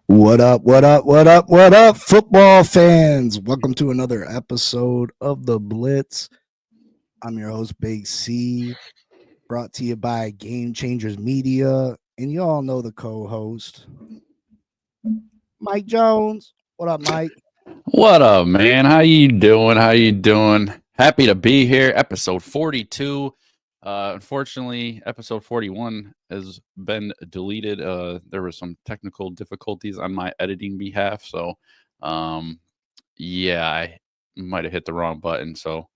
What up, what up, what up, what up, football fans? Welcome to another episode of the Blitz. I'm your host, Big C, brought to you by Game Changers Media. And you all know the co-host, Mike Jones. What up, Mike? What up, man? How you doing? How you doing? Happy to be here. Episode 42. Unfortunately, episode 41 has been deleted. There were some technical difficulties on my editing behalf, so yeah, I might have hit the wrong button. So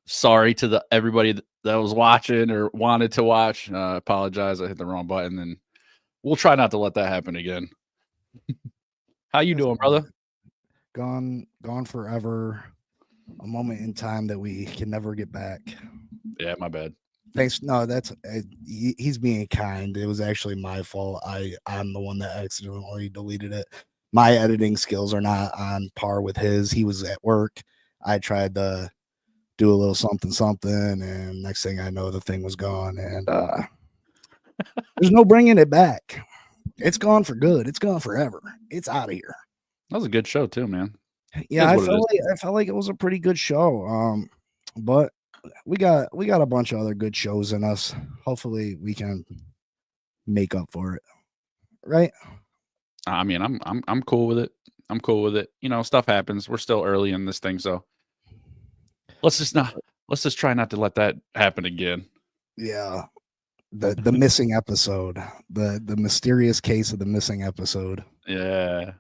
sorry to everybody that was watching or wanted to watch. Apologize, I hit the wrong button, and we'll try not to let that happen again. How you doing, brother? Gone forever. A moment in time that we can never get back. Yeah, my bad. Thanks. No, that's he's being kind. It was actually my fault. I'm the one that accidentally deleted it. My editing skills are not on par with his. He was at work. I tried to do a little something, and next thing I know, the thing was gone, and there's no bringing it back. It's gone for good. It's gone forever. It's out of here. That was a good show too, man. Yeah, I felt like it was a pretty good show. But we got a bunch of other good shows in us. Hopefully, we can make up for it. Right? I mean, I'm cool with it. I'm cool with it. You know, stuff happens. We're still early in this thing, so let's just try not to let that happen again. Yeah. The missing episode. The mysterious case of the missing episode. Yeah.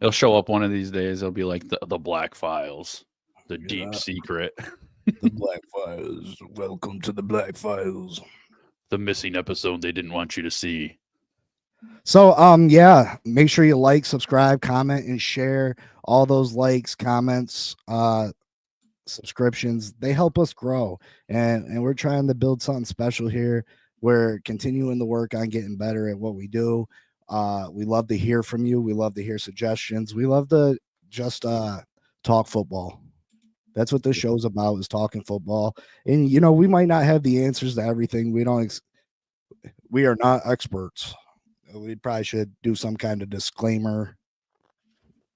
It'll show up one of these days. It'll be like the Black Files, the deep secret. The Black Files. Welcome to the Black Files. The missing episode they didn't want you to see. So yeah, make sure you like, subscribe, comment, and share. All those likes, comments, subscriptions, they help us grow. And we're trying to build something special here. We're continuing to work on getting better at what we do. We love to hear from you. We love to hear suggestions. We love to just talk football. That's what this show's about, is talking football. And you know, we might not have the answers to everything. We are not experts. We probably should do some kind of disclaimer.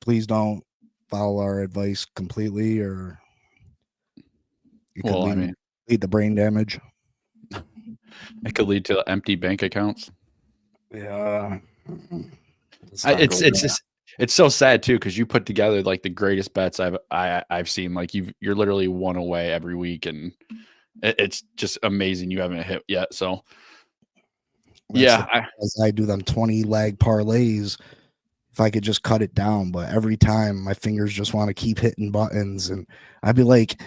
Please don't follow our advice completely, or it could lead to brain damage. It could lead to empty bank accounts. Yeah. It's so sad too, because you put together like the greatest bets I've seen. Like you're literally one away every week, and it's just amazing you haven't hit yet. So I do them 20 leg parlays. If I could just cut it down, but every time my fingers just want to keep hitting buttons, and I'd be like,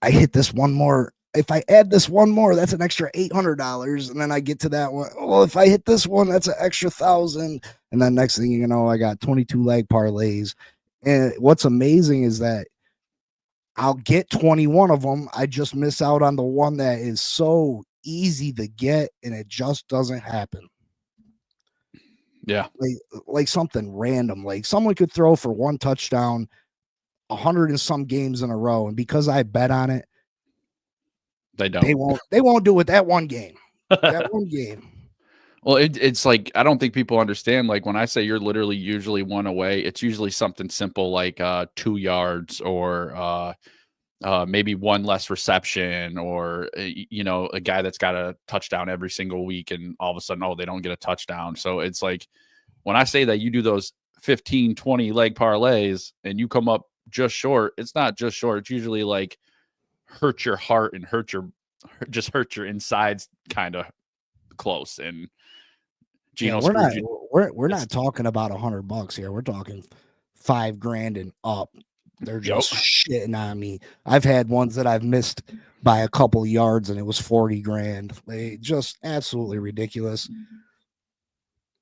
I hit this one more. If I add this one more, that's an extra $800, and then I get to that one. Well, if I hit this one, that's an extra $1,000, and then next thing you know, I got 22 leg parlays. And what's amazing is that I'll get 21 of them. I just miss out on the one that is so easy to get, and it just doesn't happen. Yeah, like something random. Like someone could throw for one touchdown 100 and some games in a row, and because I bet on it, they won't do it that one game. That one game. Well, it's like, I don't think people understand. Like when I say you're literally usually one away, it's usually something simple like 2 yards, or maybe one less reception, or you know, a guy that's got a touchdown every single week, and all of a sudden, oh, they don't get a touchdown. So it's like, when I say that you do those 15, 20 leg parlays and you come up just short, it's not just short. It's usually like hurt your heart and hurt your insides kind of close. And Gino, we're not talking about $100 here. We're talking $5,000 and up. They're just shitting on me. I've had ones that I've missed by a couple yards, and it was $40,000. They just absolutely ridiculous.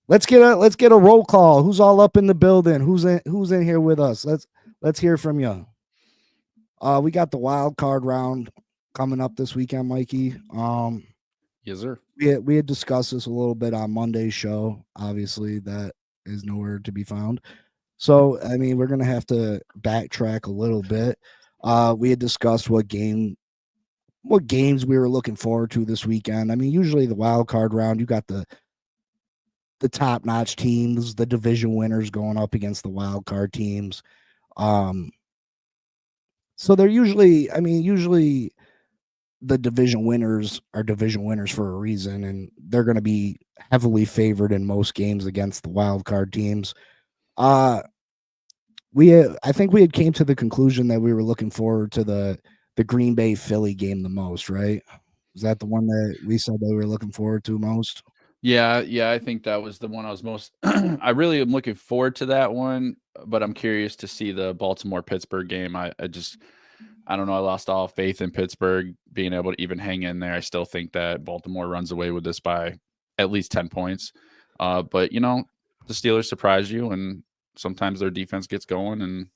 Let's get a roll call. Who's all up in the building? Who's in here with us? Let's hear from you. We got the wild card round coming up this weekend, Mikey. Yes, sir. We had discussed this a little bit on Monday's show. Obviously, that is nowhere to be found. So, I mean, we're going to have to backtrack a little bit. We had discussed what games we were looking forward to this weekend. I mean, usually the wild card round, you got the the top notch teams, the division winners going up against the wild card teams. Um, so they're usually, I mean, usually the division winners are division winners for a reason, and they're going to be heavily favored in most games against the wild card teams. Uh, I think we had came to the conclusion that we were looking forward to the Green Bay Philly game the most, right? Is that the one that we said that we were looking forward to most? Yeah, I think that was the one I was most I really am looking forward to that one, but I'm curious to see the Baltimore-Pittsburgh game. I don't know, I lost all faith in Pittsburgh being able to even hang in there. I still think that Baltimore runs away with this by at least 10 points. But the Steelers surprise you, and sometimes their defense gets going, and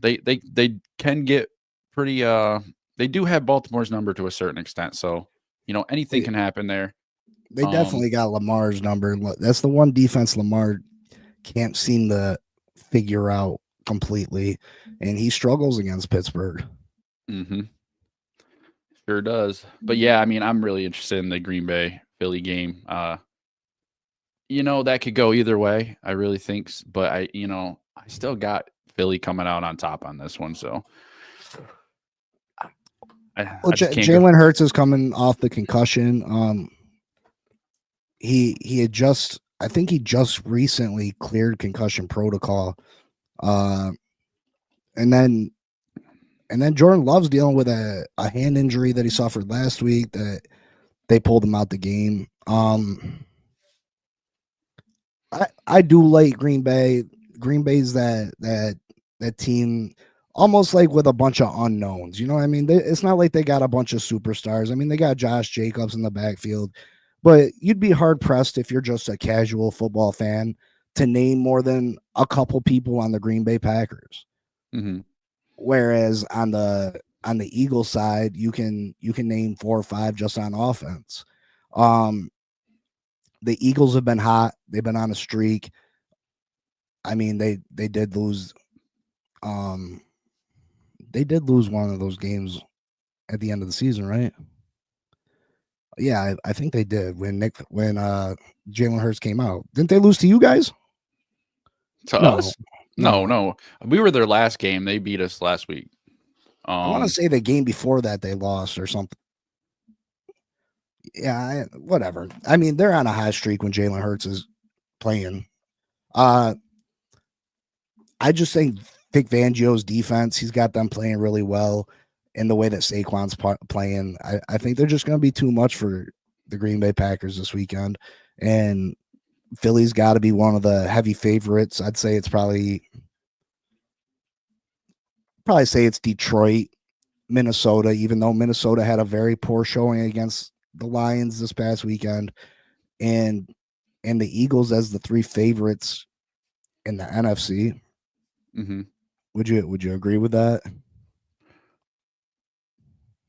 they can get pretty they do have Baltimore's number to a certain extent. So, anything They, can happen there. they definitely got Lamar's number. That's the one defense Lamar can't seem to figure out completely, and he struggles against Pittsburgh. Mm-hmm. Sure does. But yeah, I mean, I'm really interested in the Green Bay Philly game. That could go either way. I really think, but I still got Philly coming out on top on this one. So I just can't go. Jalen Hurts is coming off the concussion. He had just, I think he just recently cleared concussion protocol. Uh, and then Jordan Love's dealing with a hand injury that he suffered last week that they pulled him out the game. I do like Green Bay. Green Bay's that team almost like with a bunch of unknowns. You know what I mean? It's not like they got a bunch of superstars. I mean, they got Josh Jacobs in the backfield, but you'd be hard pressed if you're just a casual football fan to name more than a couple people on the Green Bay Packers. Mm-hmm. Whereas on the Eagles side, you can name 4 or 5 just on offense. The Eagles have been hot. They've been on a streak. I mean, they did lose. They did lose one of those games at the end of the season, right? Yeah, I think they did when Jalen Hurts came out. Didn't they lose to you guys? To us? No. We were their last game. They beat us last week. I want to say the game before that they lost or something. Yeah, whatever. I mean, they're on a high streak when Jalen Hurts is playing. I just think Vic Fangio's defense, he's got them playing really well in the way that Saquon's playing. I think they're just going to be too much for the Green Bay Packers this weekend. And Philly's got to be one of the heavy favorites. I'd say it's probably say it's Detroit, Minnesota, even though Minnesota had a very poor showing against the Lions this past weekend, and the Eagles as the 3 favorites in the NFC. Mm-hmm. Would you agree with that?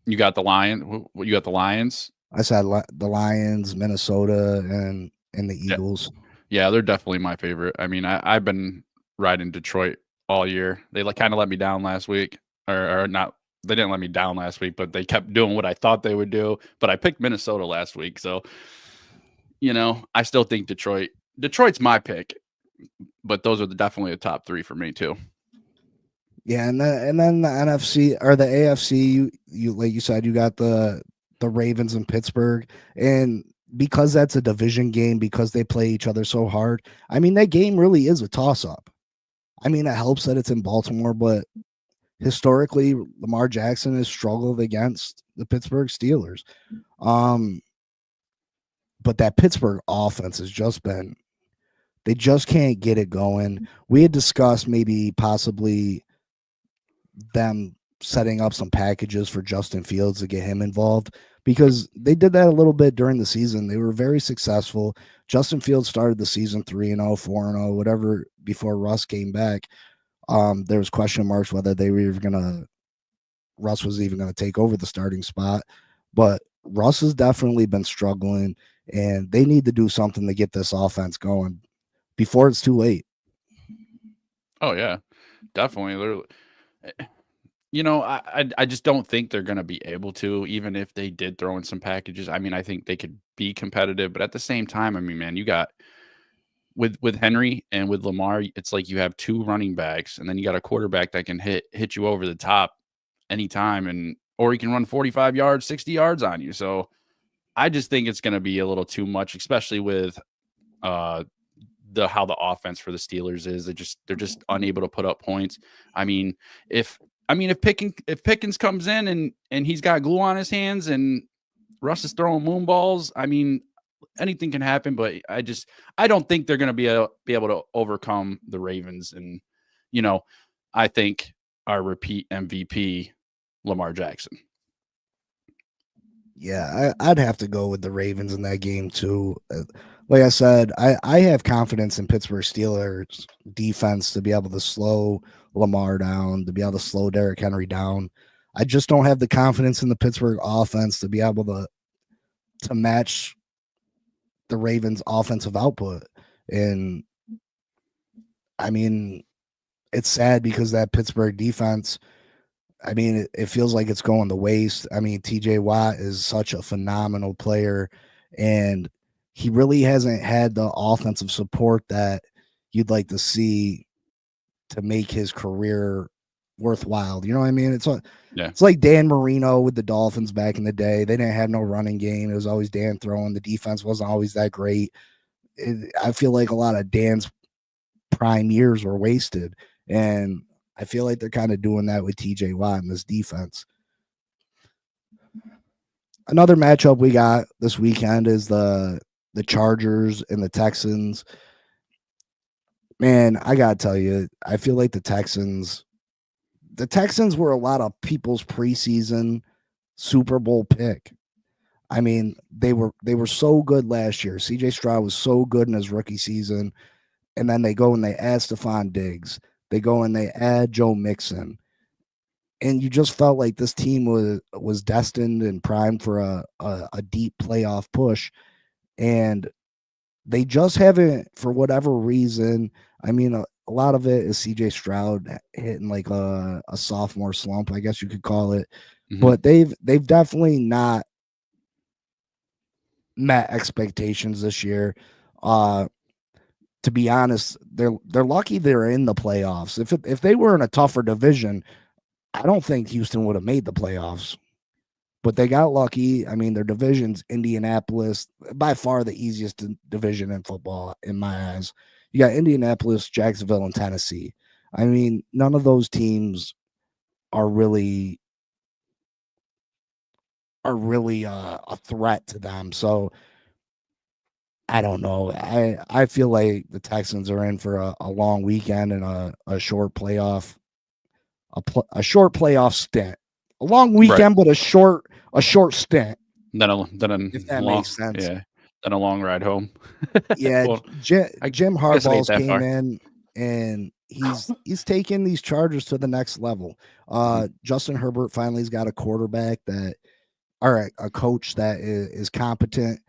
You got the Lion. You got the Lions. I said the Lions, Minnesota, and the Eagles. Yeah, they're definitely my favorite. I mean, I've been riding Detroit all year. They kind of let me down last week, or not. They didn't let me down last week, but they kept doing what I thought they would do. But I picked Minnesota last week, so I still think Detroit's my pick. But those are definitely the top 3 for me too. Yeah, and then the NFC or the AFC, you like you said, you got the Ravens in Pittsburgh, and because that's a division game, because they play each other so hard, I mean that game really is a toss up. I mean, it helps that it's in Baltimore, but historically, Lamar Jackson has struggled against the Pittsburgh Steelers. But that Pittsburgh offense has just been, they just can't get it going. We had discussed maybe possibly them setting up some packages for Justin Fields to get him involved, because they did that a little bit during the season. They were very successful. Justin Fields started the season 3-0, 4-0, whatever, before Russ came back. There was question marks whether Russ was even going to take over the starting spot, but Russ has definitely been struggling, and they need to do something to get this offense going before it's too late. Oh yeah, definitely. I just don't think they're gonna be able to, even if they did throw in some packages. I mean, I think they could be competitive, but at the same time, I mean, man, you got with Henry and with Lamar, it's like you have 2 running backs, and then you got a quarterback that can hit you over the top anytime, and or he can run 45 yards, 60 yards on you. So I just think it's gonna be a little too much, especially with uh how the offense for the Steelers is. They're just unable to put up points. I mean, if if Pickens comes in and he's got glue on his hands and Russ is throwing moon balls, I mean, anything can happen. But I don't think they're going to be able to overcome the Ravens. And you know, I think our repeat MVP Lamar Jackson. Yeah, I'd have to go with the Ravens in that game too. Like I said, I have confidence in Pittsburgh Steelers defense to be able to slow Lamar down, to be able to slow Derrick Henry down. I just don't have the confidence in the Pittsburgh offense to be able to match the Ravens' offensive output. And I mean, it's sad because that Pittsburgh defense, I mean, it feels like it's going to waste. I mean, TJ Watt is such a phenomenal player, and he really hasn't had the offensive support that you'd like to see to make his career worthwhile. You know what I mean? It's like Dan Marino with the Dolphins back in the day. They didn't have no running game. It was always Dan throwing. The defense wasn't always that great. I feel like a lot of Dan's prime years were wasted, and I feel like they're kind of doing that with TJ Watt in this defense. Another matchup we got this weekend is the Chargers and the Texans. Man, I gotta tell you, I feel like the Texans were a lot of people's preseason Super Bowl pick. I mean, they were so good last year. CJ Stroud was so good in his rookie season, and then they go and they add Stephon Diggs. They go and they add Joe Mixon, and you just felt like this team was destined and primed for a deep playoff push, and they just haven't, for whatever reason. I mean, a lot of it is CJ Stroud hitting like a sophomore slump, I guess you could call it. Mm-hmm. But they've definitely not met expectations this year. To be honest, they're lucky they're in the playoffs. If they were in a tougher division, I don't think Houston would have made the playoffs. But they got lucky. I mean, their division's Indianapolis, by far the easiest division in football in my eyes. You got Indianapolis, Jacksonville, and Tennessee. I mean, none of those teams are really a threat to them. So I don't know. I feel like the Texans are in for a long weekend and a short playoff, a short playoff stint. A long weekend, right, but a short stint. If that makes sense. Yeah. Then a long ride home. Yeah. Well, Jim Harbaugh's came in and he's taking these Chargers to the next level. Justin Herbert finally's got a quarterback a coach that is competent.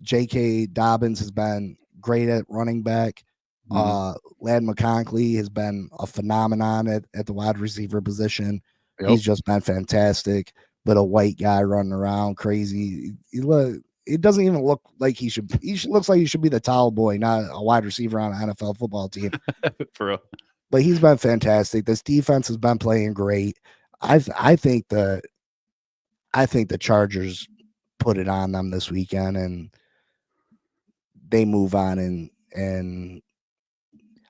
J.K. Dobbins has been great at running back. Ladd McConkey has been a phenomenon at the wide receiver position. Yep. He's just been fantastic. But a white guy running around crazy. It doesn't even look like he looks like he should be the towel boy, not a wide receiver on an NFL football team. For real. But he's been fantastic. This defense has been playing great. I think the Chargers put it on them this weekend and they move on, and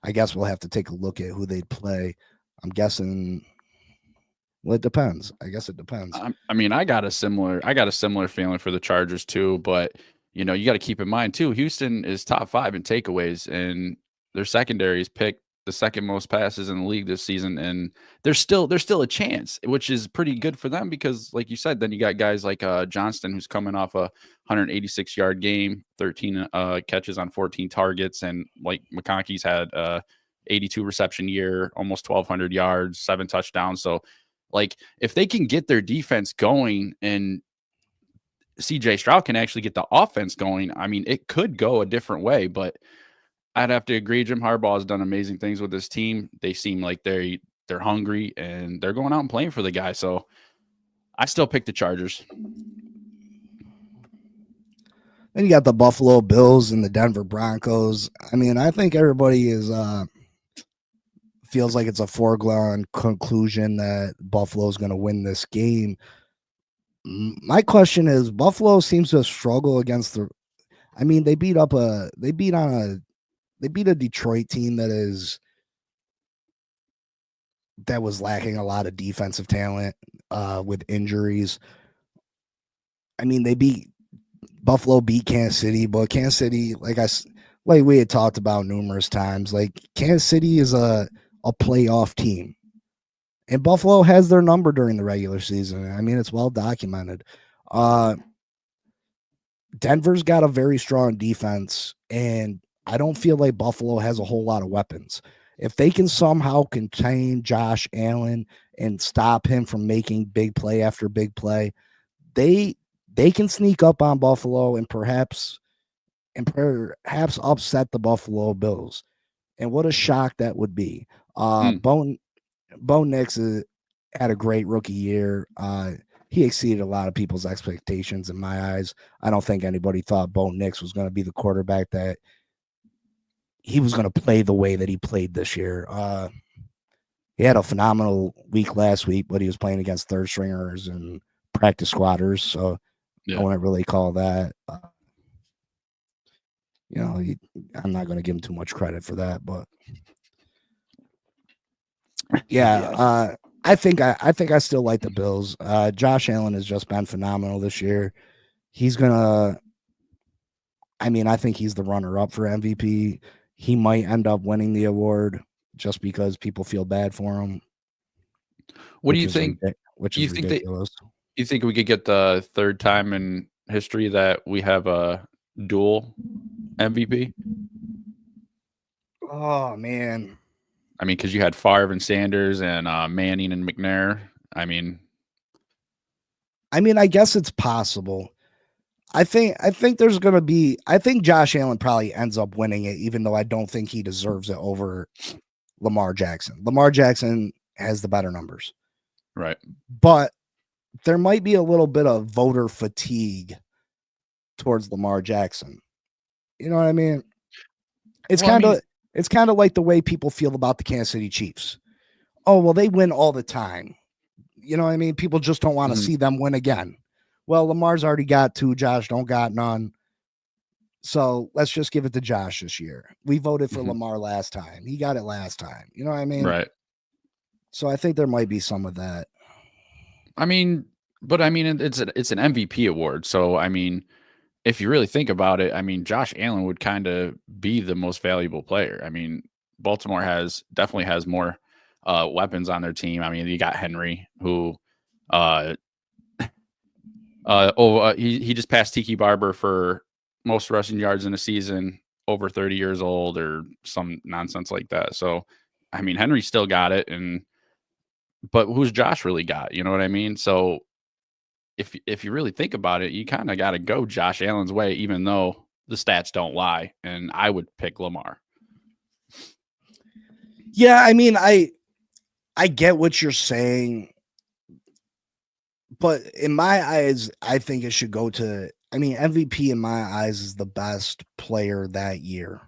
I guess we'll have to take a look at who they'd play. I'm guessing. Well, it depends. I guess it depends. I mean, I got a similar feeling for the Chargers too, but you got to keep in mind too, Houston is top 5 in takeaways, and their secondary is picked the second most passes in the league this season, and there's still a chance, which is pretty good for them because, like you said, then you got guys like Johnston, who's coming off a 186-yard game, 13 catches on 14 targets, and like McConkey's had 82 reception year, almost 1,200 yards, 7 touchdowns. So, like, if they can get their defense going and CJ Stroud can actually get the offense going, I mean, it could go a different way, but I'd have to agree. Jim Harbaugh has done amazing things with this team. They seem like they they're hungry, and they're going out and playing for the guy. So I still pick the Chargers. Then you got the Buffalo Bills and the Denver Broncos. I mean, I think everybody is feels like it's a foregone conclusion that Buffalo is going to win this game. My question is, Buffalo seems to struggle against the. I mean, they beat a Detroit team that was lacking a lot of defensive talent with injuries. I mean, Buffalo beat Kansas City, but Kansas City, like we had talked about numerous times, like Kansas City is a playoff team, and Buffalo has their number during the regular season. I mean, it's well documented. Denver's got a very strong defense, and I don't feel like Buffalo has a whole lot of weapons. If they can somehow contain Josh Allen and stop him from making big play after big play, they can sneak up on Buffalo and perhaps upset the Buffalo Bills. And what a shock that would be. Bo Nix had a great rookie year. He exceeded a lot of people's expectations in my eyes. I don't think anybody thought Bo Nix was going to be the quarterback that he was going to play the way that he played this year. He had a phenomenal week last week, but he was playing against third stringers and practice squatters. So I wouldn't really call that. I'm not going to give him too much credit for that, but I think I still like the Bills. Josh Allen has just been phenomenal this year. I think he's the runner-up for MVP. He might end up winning the award just because people feel bad for him. What do you think? Which is ridiculous. You think we could get the third time in history that we have a dual MVP? Oh, man. I mean, because you had Favre and Sanders and Manning and McNair. I mean, I guess it's possible. I think there's going to be. I think Josh Allen probably ends up winning it, even though I don't think he deserves it over Lamar Jackson. Lamar Jackson has the better numbers, right? But there might be a little bit of voter fatigue towards Lamar Jackson. You know what I mean? It's kind of like the way people feel about the Kansas City Chiefs. Oh, well, they win all the time. You know what I mean? People just don't want to see them win again. Well, Lamar's already got 2. Josh don't got none. So let's just give it to Josh this year. We voted for Lamar last time. He got it last time. You know what I mean? Right. So I think there might be some of that. I mean, it's an MVP award. So, I mean, if you really think about it, I mean, Josh Allen would kind of be the most valuable player. I mean, Baltimore definitely has more weapons on their team. I mean, you got Henry, who he just passed Tiki Barber for most rushing yards in a season, over 30 years old or some nonsense like that. So, I mean, Henry still got it, but who's Josh really got? You know what I mean? So if you really think about it, you kind of got to go Josh Allen's way, even though the stats don't lie. And I would pick Lamar. Yeah, I mean, I get what you're saying, but in my eyes, I think it should go to. I mean, MVP in my eyes is the best player that year.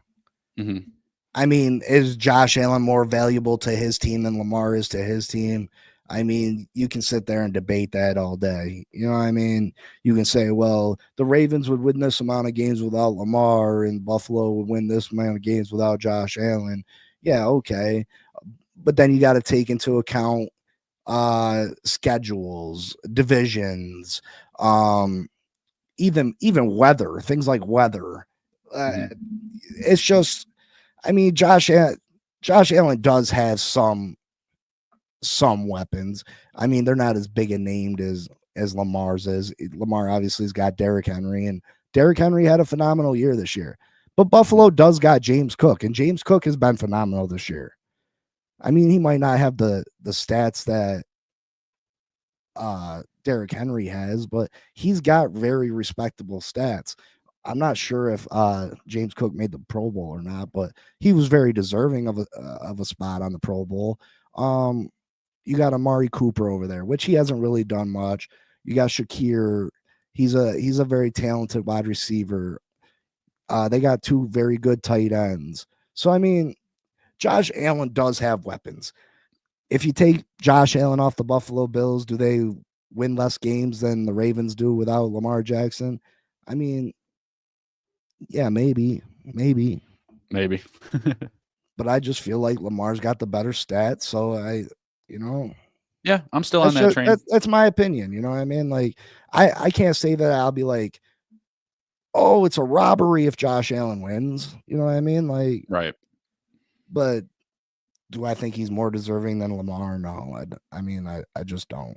Mm-hmm. I mean, is Josh Allen more valuable to his team than Lamar is to his team? I mean, you can sit there and debate that all day. You know what I mean? You can say, well, the Ravens would win this amount of games without Lamar and Buffalo would win this amount of games without Josh Allen. Yeah, okay. But then you got to take into account schedules, divisions, even weather, things like weather. It's just, I mean, Josh Allen does have some weapons. I mean, they're not as big a named as Lamar's is. Lamar obviously has got Derrick Henry, and Derrick Henry had a phenomenal year this year. But Buffalo does got James Cook, and James Cook has been phenomenal this year. I mean, he might not have the stats that Derrick Henry has, but he's got very respectable stats. I'm not sure if James Cook made the Pro Bowl or not, but he was very deserving of a spot on the Pro Bowl. You got Amari Cooper over there, which he hasn't really done much. You got Shakir. He's a very talented wide receiver. They got two very good tight ends. So I mean, Josh Allen does have weapons. If you take Josh Allen off the Buffalo Bills, do they win less games than the Ravens do without Lamar Jackson? I mean, yeah, maybe. But I just feel like Lamar's got the better stats. So Yeah, I'm still on that train. That's my opinion. You know what I mean? Like, I can't say that I'll be like, oh, it's a robbery if Josh Allen wins. You know what I mean? Like, right. But do I think he's more deserving than Lamar? No, I just don't.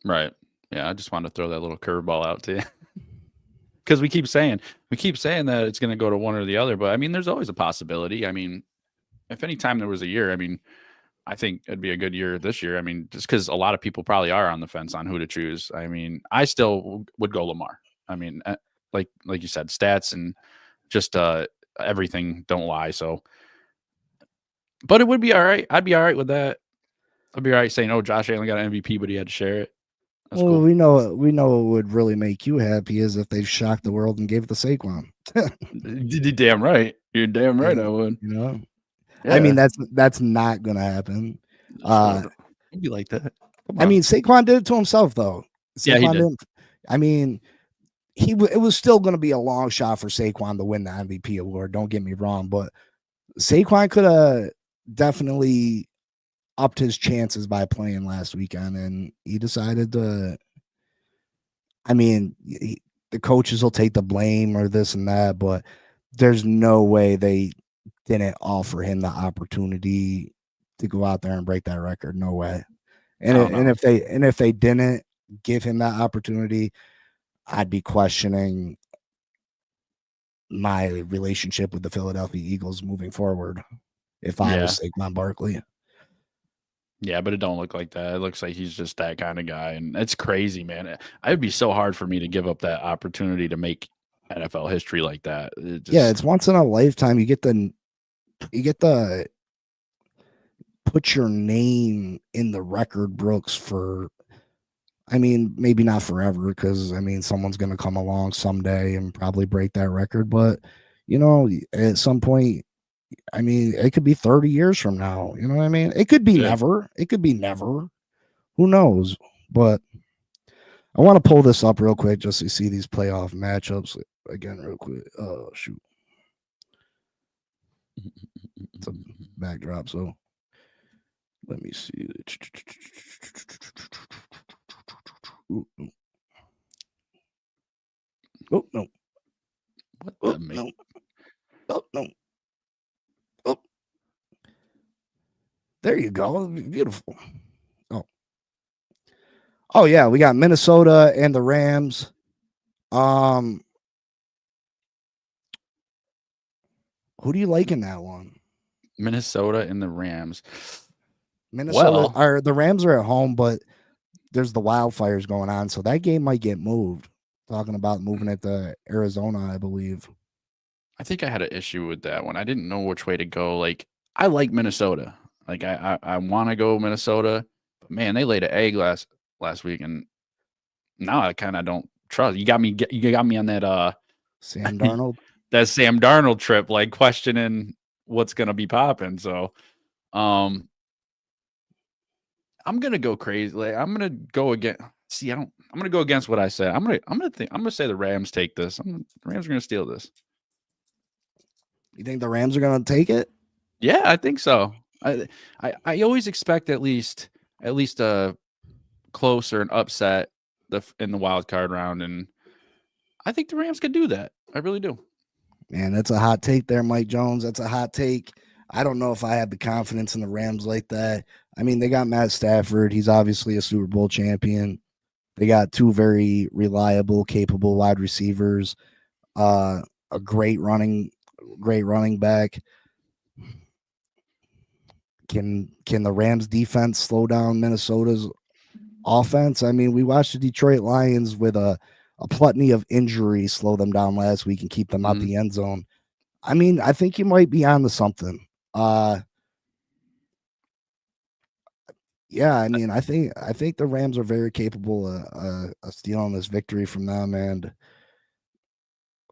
Right. Yeah, I just wanted to throw that little curveball out to you. Because we keep saying that it's going to go to one or the other, but I mean, there's always a possibility. I mean, if any time there was a year, I mean, I think it'd be a good year this year. I mean, just because a lot of people probably are on the fence on who to choose. I mean, I still would go Lamar. I mean, like you said, stats and just everything don't lie. So, but it would be all right. I'd be all right with that. I'd be all right saying, "Oh, Josh Allen got an MVP, but he had to share it." That's well, cool. we know what would really make you happy is if they shocked the world and gave it to Saquon. You're damn right. You're damn right. I would. You know, yeah. I mean that's not gonna happen. It'd be like that. I mean, Saquon did it to himself though. Yeah, he did. I mean, it was still going to be a long shot for Saquon to win the MVP award. Don't get me wrong, but Saquon could have definitely upped his chances by playing last weekend, and he decided to. I mean, the coaches will take the blame or this and that, but there's no way they didn't offer him the opportunity to go out there and break that record. No way. And if they didn't give him that opportunity, I'd be questioning my relationship with the Philadelphia Eagles moving forward if I was Saquon Barkley. Yeah, but it don't look like that. It looks like he's just that kind of guy, and it's crazy, man. It'd be so hard for me to give up that opportunity to make NFL history like that. It's once in a lifetime. You get the put your name in the record books for. I mean, maybe not forever, because I mean, someone's going to come along someday and probably break that record. But at some point, I mean, it could be 30 years from now. You know what I mean? It could be never. It could be never. Who knows? But I want to pull this up real quick just to see these playoff matchups again real quick. Oh, shoot. It's a backdrop, so let me see. Oh, no. What the no. Oh, no. Oh. There you go. Beautiful. Oh, yeah. We got Minnesota and the Rams. Who do you like in that one? Minnesota and the Rams. Minnesota the Rams are at home, but there's the wildfires going on, so that game might get moved. Talking about moving it to Arizona, I believe. I think I had an issue with that one. I didn't know which way to go. Like, I like Minnesota. Like, I want to go Minnesota, but man, they laid an egg last week, and now I kind of don't trust. You got me on that Sam Darnold. That Sam Darnold trip, like questioning what's gonna be popping. So, I'm gonna go crazy. Like, I'm gonna go again. See, I'm gonna go against what I said. I'm gonna say the Rams take this. The Rams are gonna steal this. You think the Rams are gonna take it? Yeah, I think so. I always expect at least a close or an upset in the wild card round, and I think the Rams could do that. I really do. Man, that's a hot take there, Mike Jones. That's a hot take. I don't know if I have the confidence in the Rams like that. I mean, they got Matt Stafford. He's obviously a Super Bowl champion. They got two very reliable, capable wide receivers, a great running back. Can the Rams defense slow down Minnesota's offense? I mean, we watched the Detroit Lions with a plethora of injuries slow them down last week and keep them out the end zone. I mean, I think you might be onto something. Yeah, I mean, I think the Rams are very capable of stealing this victory from them. And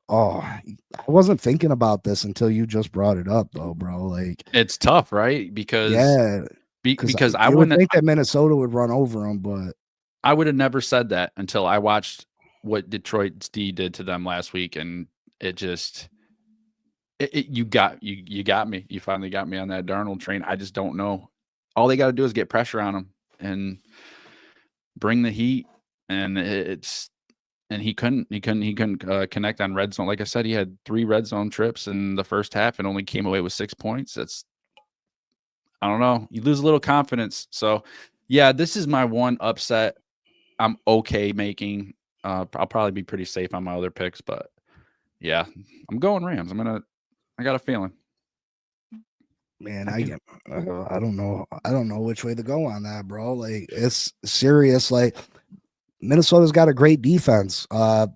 I wasn't thinking about this until you just brought it up, though, bro. Like, It's tough, right? Because yeah, because because I you would wouldn't think that Minnesota would run over them, but I would have never said that until I watched what Detroit's D did to them last week, and it just you got me. You finally got me on that Darnold train. I just don't know. All they got to do is get pressure on him and bring the heat, and it's and he couldn't connect on red zone. Like I said, he had 3 red zone trips in the first half and only came away with 6 points. That's I don't know. You lose a little confidence. So, yeah, this is my one upset I'm okay making. I'll probably be pretty safe on my other picks, but yeah, I'm going Rams. I got a feeling. man, I I do. get, I don't know, which way to go on that, bro. Like, it's serious. Like, Minnesota's got a great defense, but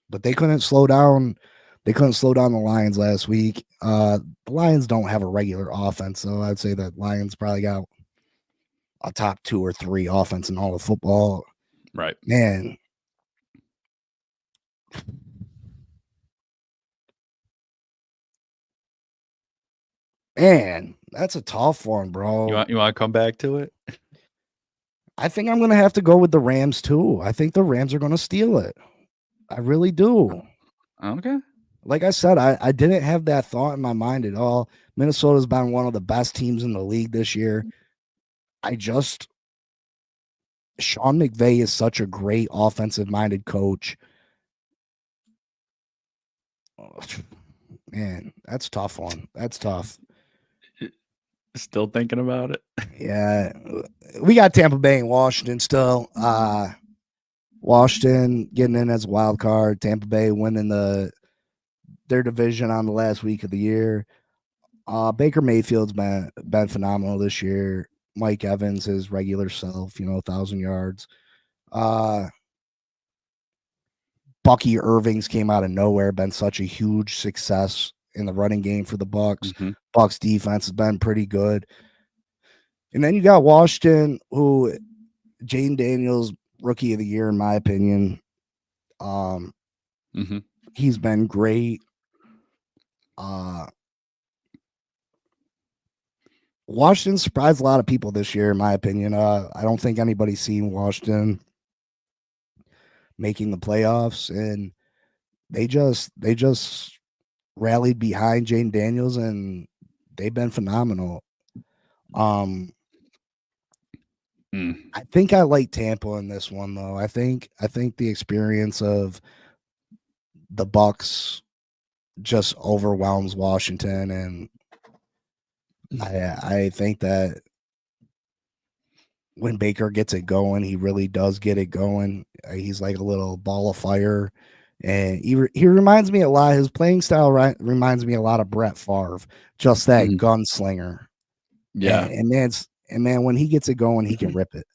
they couldn't slow down. They couldn't slow down the Lions last week. The Lions don't have a regular offense, so I'd say that Lions probably got a top 2 or 3 offense in all of football. Right. Man, that's a tough one, bro. You want to come back to it? I think I'm gonna have to go with the Rams too. I think the Rams are gonna steal it. I really do. Okay. Like I said, I didn't have that thought in my mind at all. Minnesota's been one of the best teams in the league this year. Sean McVay is such a great offensive minded coach. Oh, man, that's a tough one. That's tough. Still thinking about it. Yeah. We got Tampa Bay and Washington still. Washington getting in as a wild card. Tampa Bay winning their division on the last week of the year. Baker Mayfield's been phenomenal this year. Mike Evans, his regular self, 1,000 yards. Bucky Irving's came out of nowhere, been such a huge success in the running game for the Bucks. Mm-hmm. Bucks defense has been pretty good. And then you got Washington, who Jaden Daniels, rookie of the year, in my opinion. Mm-hmm. He's been great. Washington surprised a lot of people this year, in my opinion. I don't think anybody's seen Washington making the playoffs, and they just rallied behind Jane Daniels, and they've been phenomenal. I think I like Tampa in this one, though. I think the experience of the Bucks just overwhelms Washington, and I think that when Baker gets it going, he really does get it going. He's like a little ball of fire, and he reminds me a lot. His playing style reminds me a lot of Brett Favre, just that gunslinger. Yeah, and man, when he gets it going, he can rip it.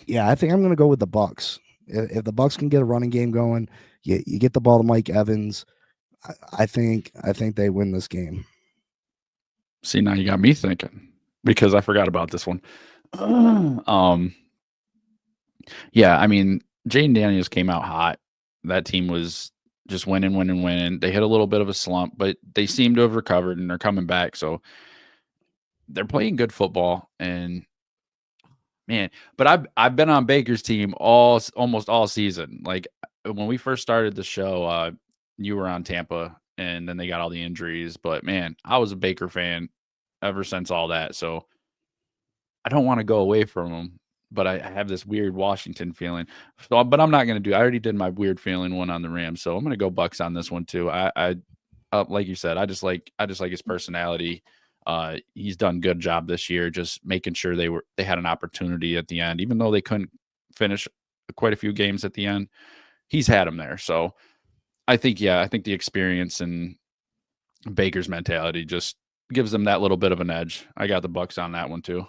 Yeah, I think I'm gonna go with the Bucks. If the Bucks can get a running game going, you get the ball to Mike Evans. I think they win this game. See, now you got me thinking because I forgot about this one. Yeah, I mean, Jaden Daniels came out hot. That team was just winning. They hit a little bit of a slump, but they seem to have recovered and they're coming back. So they're playing good football. And man, but I've been on Baker's team almost all season. Like when we first started the show, you were on Tampa, and then they got all the injuries. But man, I was a Baker fan ever since all that. So I don't want to go away from him, but I have this weird Washington feeling. So, but I'm not going to do. I already did my weird feeling one on the Rams, so I'm going to go Bucks on this one too. I like you said, I just like his personality. He's done a good job this year, just making sure they had an opportunity at the end, even though they couldn't finish quite a few games at the end. He's had them there, so I think the experience and Baker's mentality just gives them that little bit of an edge. I got the Bucks on that one too.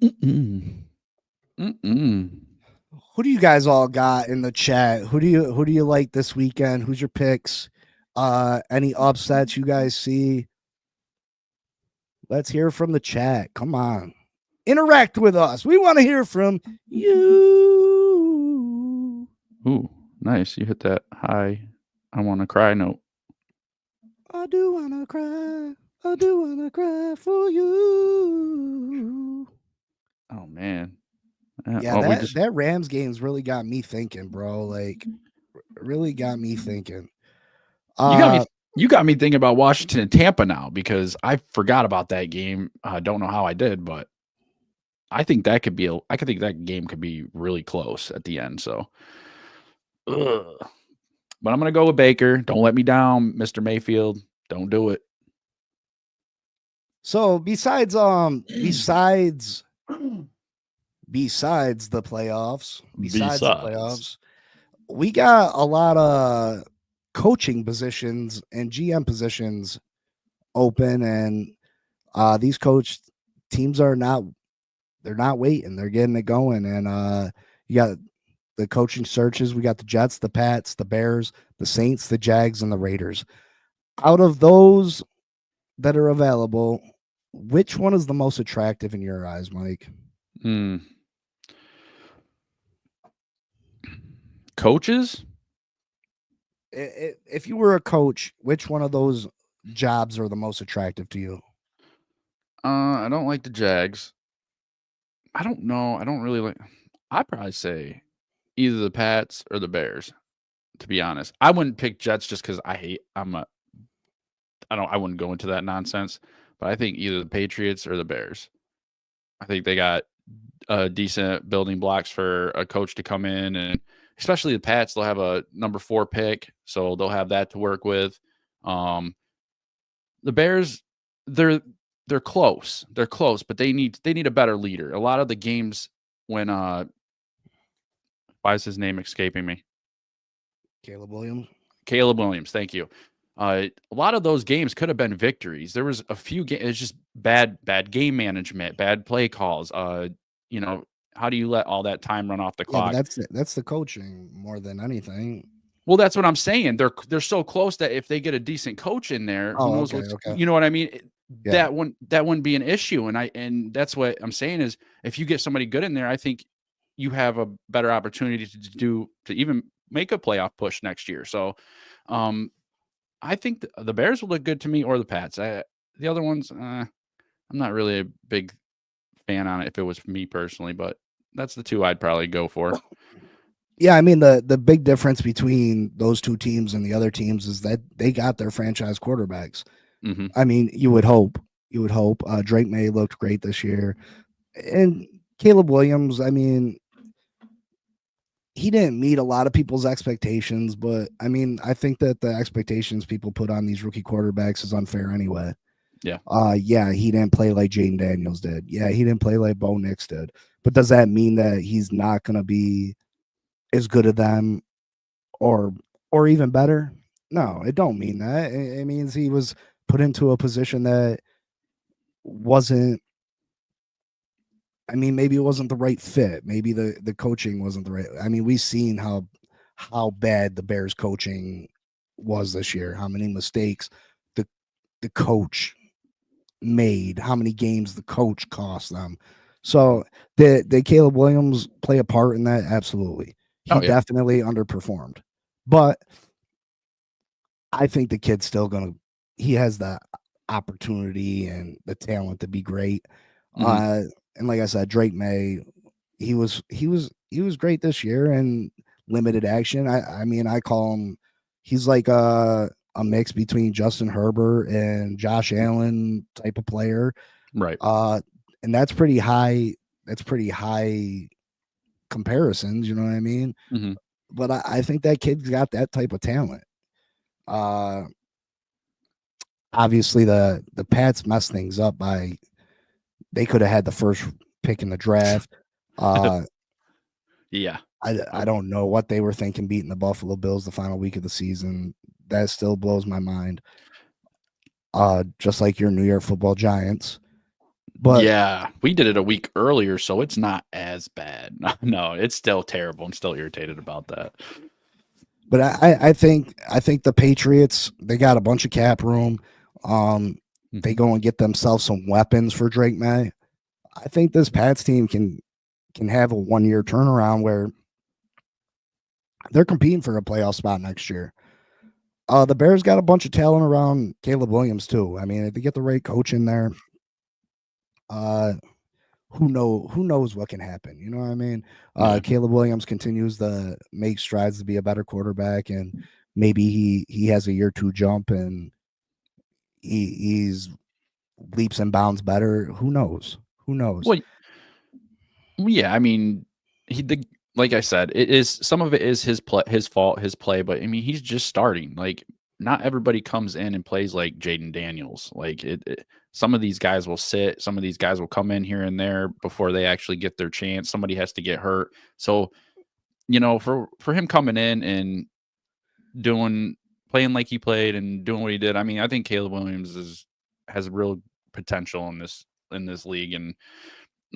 Who do you guys all got in the chat? Who do you like this weekend? Who's your picks? Any upsets you guys see? Let's hear from the chat. Come on. Interact with us. We want to hear from you. Ooh, nice. You hit that high. I want to cry note. I do want to cry. I do want to cry for you. Oh, man. Yeah, that Rams game's really got me thinking, bro. Like, really got me thinking. You got me thinking about Washington and Tampa now because I forgot about that game. I don't know how I did, but I think that could be I could think that game could be really close at the end. So, ugh. But I'm gonna go with Baker. Don't let me down, Mr. Mayfield. Don't do it. So besides the playoffs, we got a lot of coaching positions and GM positions open, and these coach teams are not waiting. They're getting it going. And you got the coaching searches. We got the Jets, the Pats, the Bears, the Saints, the Jags, and the Raiders. Out of those that are available, which one is the most attractive in your eyes, Mike? Coaches? If you were a coach, which one of those jobs are the most attractive to you? I don't like the Jags. I don't know. I don't really like. I'd probably say either the Pats or the Bears. To be honest, I wouldn't pick Jets just because I wouldn't go into that nonsense. But I think either the Patriots or the Bears. I think they got decent building blocks for a coach to come in, and especially the Pats, they'll have a number 4 pick, so they'll have that to work with. The Bears, they're close. They're close, but they need a better leader. A lot of the games when why is his name escaping me? Caleb Williams. Caleb Williams, thank you. A lot of those games could have been victories. There was a few games. It's just bad game management, bad play calls. You know, how do you let all that time run off the clock? Yeah, that's the coaching more than anything. Well, that's what I'm saying. They're so close that if they get a decent coach in there, who knows what's, you know what I mean? Yeah. That wouldn't be an issue. And that's what I'm saying is if you get somebody good in there, I think you have a better opportunity to even make a playoff push next year. So, I think the Bears will look good to me, or the Pats. The other ones, I'm not really a big fan on it if it was me personally, but that's the two I'd probably go for. Yeah, I mean the big difference between those two teams and the other teams is that they got their franchise quarterbacks. Mm-hmm. I mean, you would hope. Drake May looked great this year, and Caleb Williams. I mean, he didn't meet a lot of people's expectations, but I mean, I think that the expectations people put on these rookie quarterbacks is unfair anyway. Yeah. Yeah, he didn't play like Jaden Daniels did. Yeah, he didn't play like Bo Nix did. But does that mean that he's not going to be as good as them or even better? No, it don't mean that. It means he was put into a position that wasn't. I mean, maybe it wasn't the right fit. Maybe the coaching wasn't the right. I mean, we've seen how bad the Bears coaching was this year. How many mistakes the coach made. How many games the coach cost them. So did Caleb Williams play a part in that? Absolutely. He definitely underperformed. But I think the kid's still he has the opportunity and the talent to be great. Mm-hmm. And like I said, Drake May, he was great this year in limited action. I mean, I call him, he's like a mix between Justin Herbert and Josh Allen type of player. Right. And that's pretty high. That's pretty high comparisons. You know what I mean? Mm-hmm. But I think that kid's got that type of talent. Obviously the Pats messed things up by, they could have had the first pick in the draft. Yeah. I don't know what they were thinking beating the Buffalo Bills the final week of the season. That still blows my mind. Just like your New York Football Giants. But yeah, we did it a week earlier, so it's not as bad. No, it's still terrible. I'm still irritated about that. But I think the Patriots, they got a bunch of cap room. they go and get themselves some weapons for Drake May. I think this Pats team can have a 1-year turnaround where they're competing for a playoff spot next year. The Bears got a bunch of talent around Caleb Williams too. I mean, if they get the right coach in there, who knows what can happen? You know what I mean? Caleb Williams continues to make strides to be a better quarterback, and maybe he has a year 2 jump and he's leaps and bounds better. Who knows? Well, yeah, I mean, like I said, it is some of it is his fault, his play, but I mean, he's just starting. Like, not everybody comes in and plays like Jaden Daniels. Like some of these guys will sit, some of these guys will come in here and there before they actually get their chance. Somebody has to get hurt. So, you know, for him coming in and playing like he played and doing what he did, I mean, I think Caleb Williams has real potential in this league, and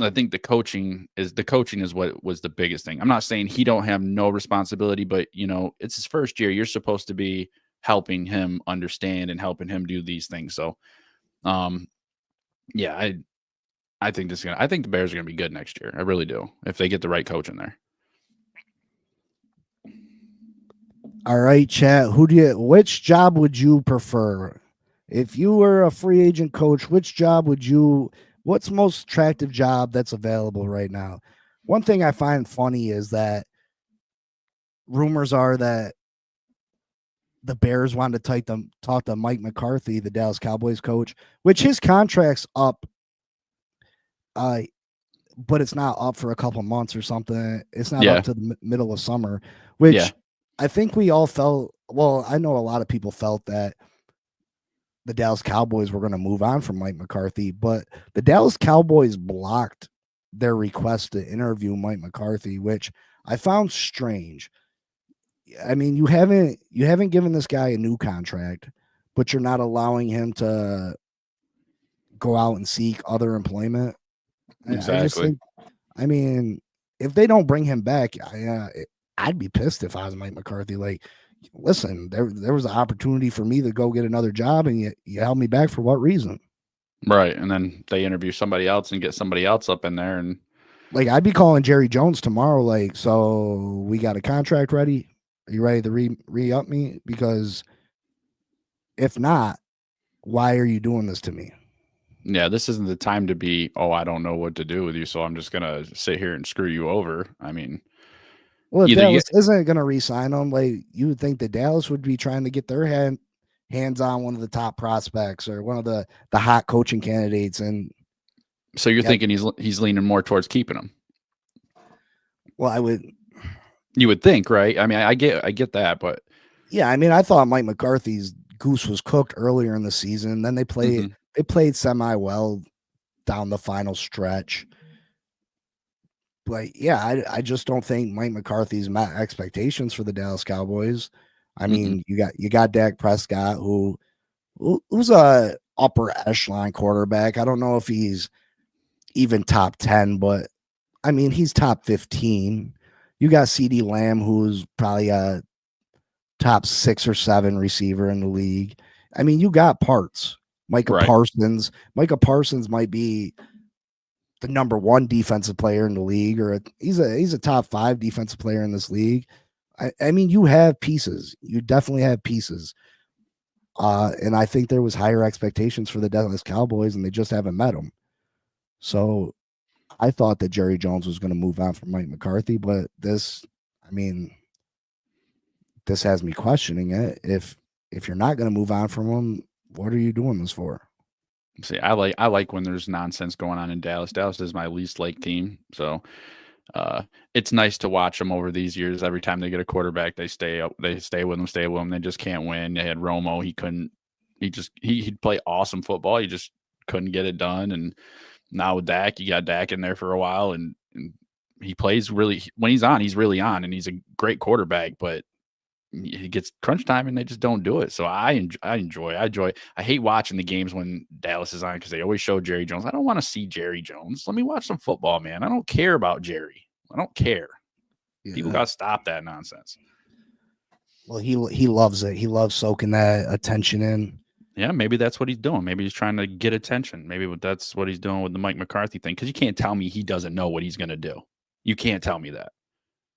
I think the coaching is what was the biggest thing. I'm not saying he don't have no responsibility, but you know, it's his first year. You're supposed to be helping him understand and helping him do these things. So, yeah, I think the Bears are gonna be good next year. I really do, if they get the right coach in there. All right, chat. Which job would you prefer? If you were a free agent coach, what's most attractive job that's available right now? One thing I find funny is that rumors are that the Bears wanted to talk to Mike McCarthy, the Dallas Cowboys coach, which his contract's up, but it's not up for a couple months or something. It's not up to the middle of summer, which I think we all felt. Well, I know a lot of people felt that the Dallas Cowboys were going to move on from Mike McCarthy, but the Dallas Cowboys blocked their request to interview Mike McCarthy, which I found strange. I mean, you haven't given this guy a new contract, but you're not allowing him to go out and seek other employment. Exactly. I just think, I mean, if they don't bring him back, I'd be pissed if I was Mike McCarthy. Like, listen, there was an opportunity for me to go get another job, and you held me back for what reason? Right, and then they interview somebody else and get somebody else up in there, and like, I'd be calling Jerry Jones tomorrow. Like, so we got a contract ready. Are you ready to re-up me? Because if not, why are you doing this to me? Yeah, this isn't the time to be, I don't know what to do with you, so I'm just going to sit here and screw you over. I mean, well, if Dallas isn't going to re-sign him, like, you would think that Dallas would be trying to get their hands on one of the top prospects or one of the hot coaching candidates. And so you're thinking he's leaning more towards keeping him? Well, you would think, right? I mean, I get that, but yeah, I mean, I thought Mike McCarthy's goose was cooked earlier in the season. Then they played semi well down the final stretch. But yeah, I just don't think Mike McCarthy's met expectations for the Dallas Cowboys. I mean, you got Dak Prescott, who's a upper echelon quarterback. I don't know if he's even top 10, but I mean, he's top 15. You got CeeDee Lamb, who's probably a top 6 or 7 receiver in the league. I mean, you got parts. Micah Parsons might be the number 1 defensive player in the league, or he's a top 5 defensive player in this league. I mean, you have pieces. You definitely have pieces. And I think there was higher expectations for the Dallas Cowboys, and they just haven't met them. So I thought that Jerry Jones was going to move on from Mike McCarthy, but this has me questioning it. If you're not going to move on from him, what are you doing this for? See, I like when there's nonsense going on in Dallas. Dallas is my least liked team, so it's nice to watch them over these years. Every time they get a quarterback, they stay with them. They just can't win. They had Romo. He'd play awesome football. He just couldn't get it done. And now with Dak, you got Dak in there for a while, and he plays really, when he's on, he's really on, and he's a great quarterback, but he gets crunch time and they just don't do it. So I hate watching the games when Dallas is on, because they always show Jerry Jones. I don't want to see Jerry Jones. Let me watch some football, man. I don't care about Jerry. I don't care. Yeah. People got to stop that nonsense. Well, he loves it. He loves soaking that attention in. Yeah, maybe that's what he's doing. Maybe he's trying to get attention. Maybe that's what he's doing with the Mike McCarthy thing. Because you can't tell me he doesn't know what he's going to do. You can't tell me that.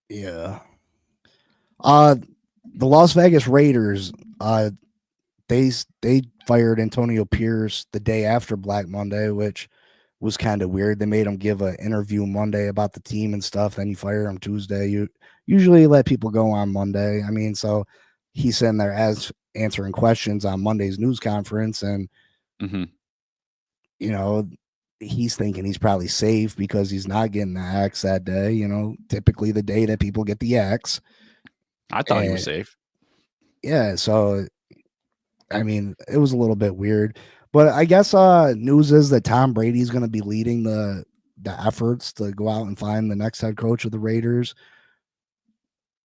Yeah. The Las Vegas Raiders, they fired Antonio Pierce the day after Black Monday, which was kind of weird. They made him give an interview Monday about the team and stuff. Then you fire him Tuesday. You usually let people go on Monday. I mean, so he's sitting there as answering questions on Monday's news conference, and you know, he's thinking he's probably safe because he's not getting the axe that day. You know, typically the day that people get the axe. I thought he was safe. Yeah, so I mean, it was a little bit weird, but I guess news is that Tom Brady's going to be leading the efforts to go out and find the next head coach of the Raiders.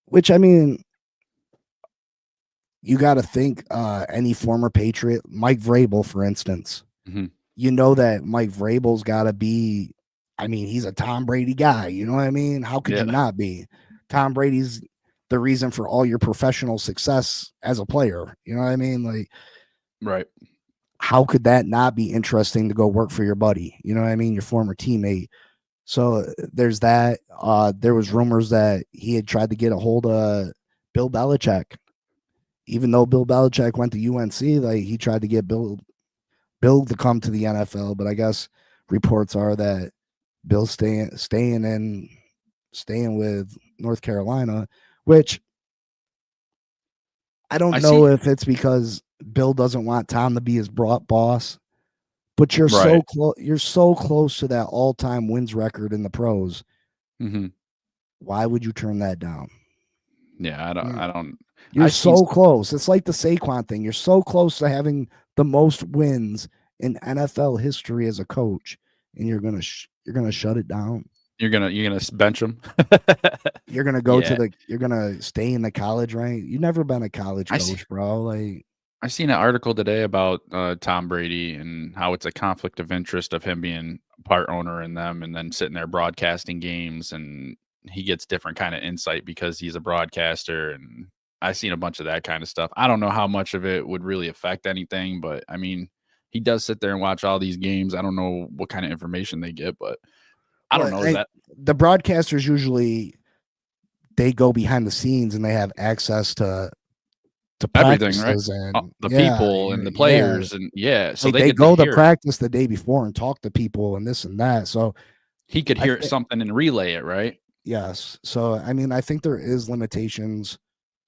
Which, I mean, you got to think any former Patriot, Mike Vrabel, for instance. You know that Mike Vrabel's got to be. I mean, he's a Tom Brady guy. You know what I mean? How could you not be? Tom Brady's the reason for all your professional success as a player. You know what I mean? Like, right. How could that not be interesting to go work for your buddy? You know what I mean? Your former teammate. So there's that. There was rumors that he had tried to get a hold of Bill Belichick. Even though Bill Belichick went to UNC, like he tried to get Bill to come to the NFL, but I guess reports are that Bill's staying with North Carolina, which I don't know if it's because Bill doesn't want Tom to be his boss, but you're so close. You're so close to that all-time wins record in the pros. Why would you turn that down? Yeah, I don't. You're so close. It's like the Saquon thing. You're so close to having the most wins in NFL history as a coach, and you're gonna shut it down. You're gonna bench him. You're gonna go you're gonna stay in the college rank. You've never been a college coach, bro. Like, I seen an article today about Tom Brady and how it's a conflict of interest of him being part owner in them, and then sitting there broadcasting games, and he gets different kind of insight because he's a broadcaster. And I've seen a bunch of that kind of stuff. I don't know how much of it would really affect anything, but I mean, he does sit there and watch all these games. I don't know what kind of information they get, but I don't know that the broadcasters usually they go behind the scenes and they have access to everything, right? And the people and the players and so like they go to practice the day before and talk to people and this and that. So he could hear something and relay it, right? Yes. So I mean, I think there is limitations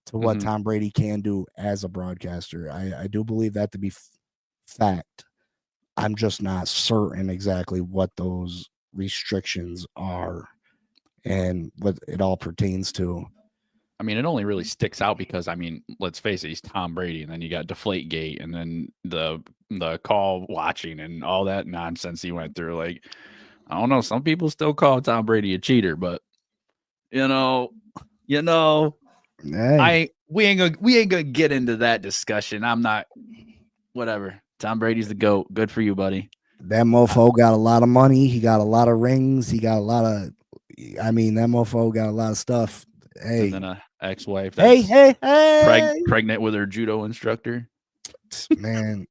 to what Tom Brady can do as a broadcaster. I do believe that to be fact. I'm just not certain exactly what those restrictions are and what it all pertains to. I mean, it only really sticks out because, I mean, let's face it, he's Tom Brady, and then you got Deflategate, and then the call watching and all that nonsense he went through. Like, I don't know, some people still call Tom Brady a cheater, but you know, hey. we ain't gonna get into that discussion. I'm not. Whatever. Tom Brady's the GOAT. Good for you, buddy. That mofo got a lot of money. He got a lot of rings. He got a lot of. I mean, that mofo got a lot of stuff. Hey, and then a ex-wife. Hey! Pregnant with her judo instructor. Man,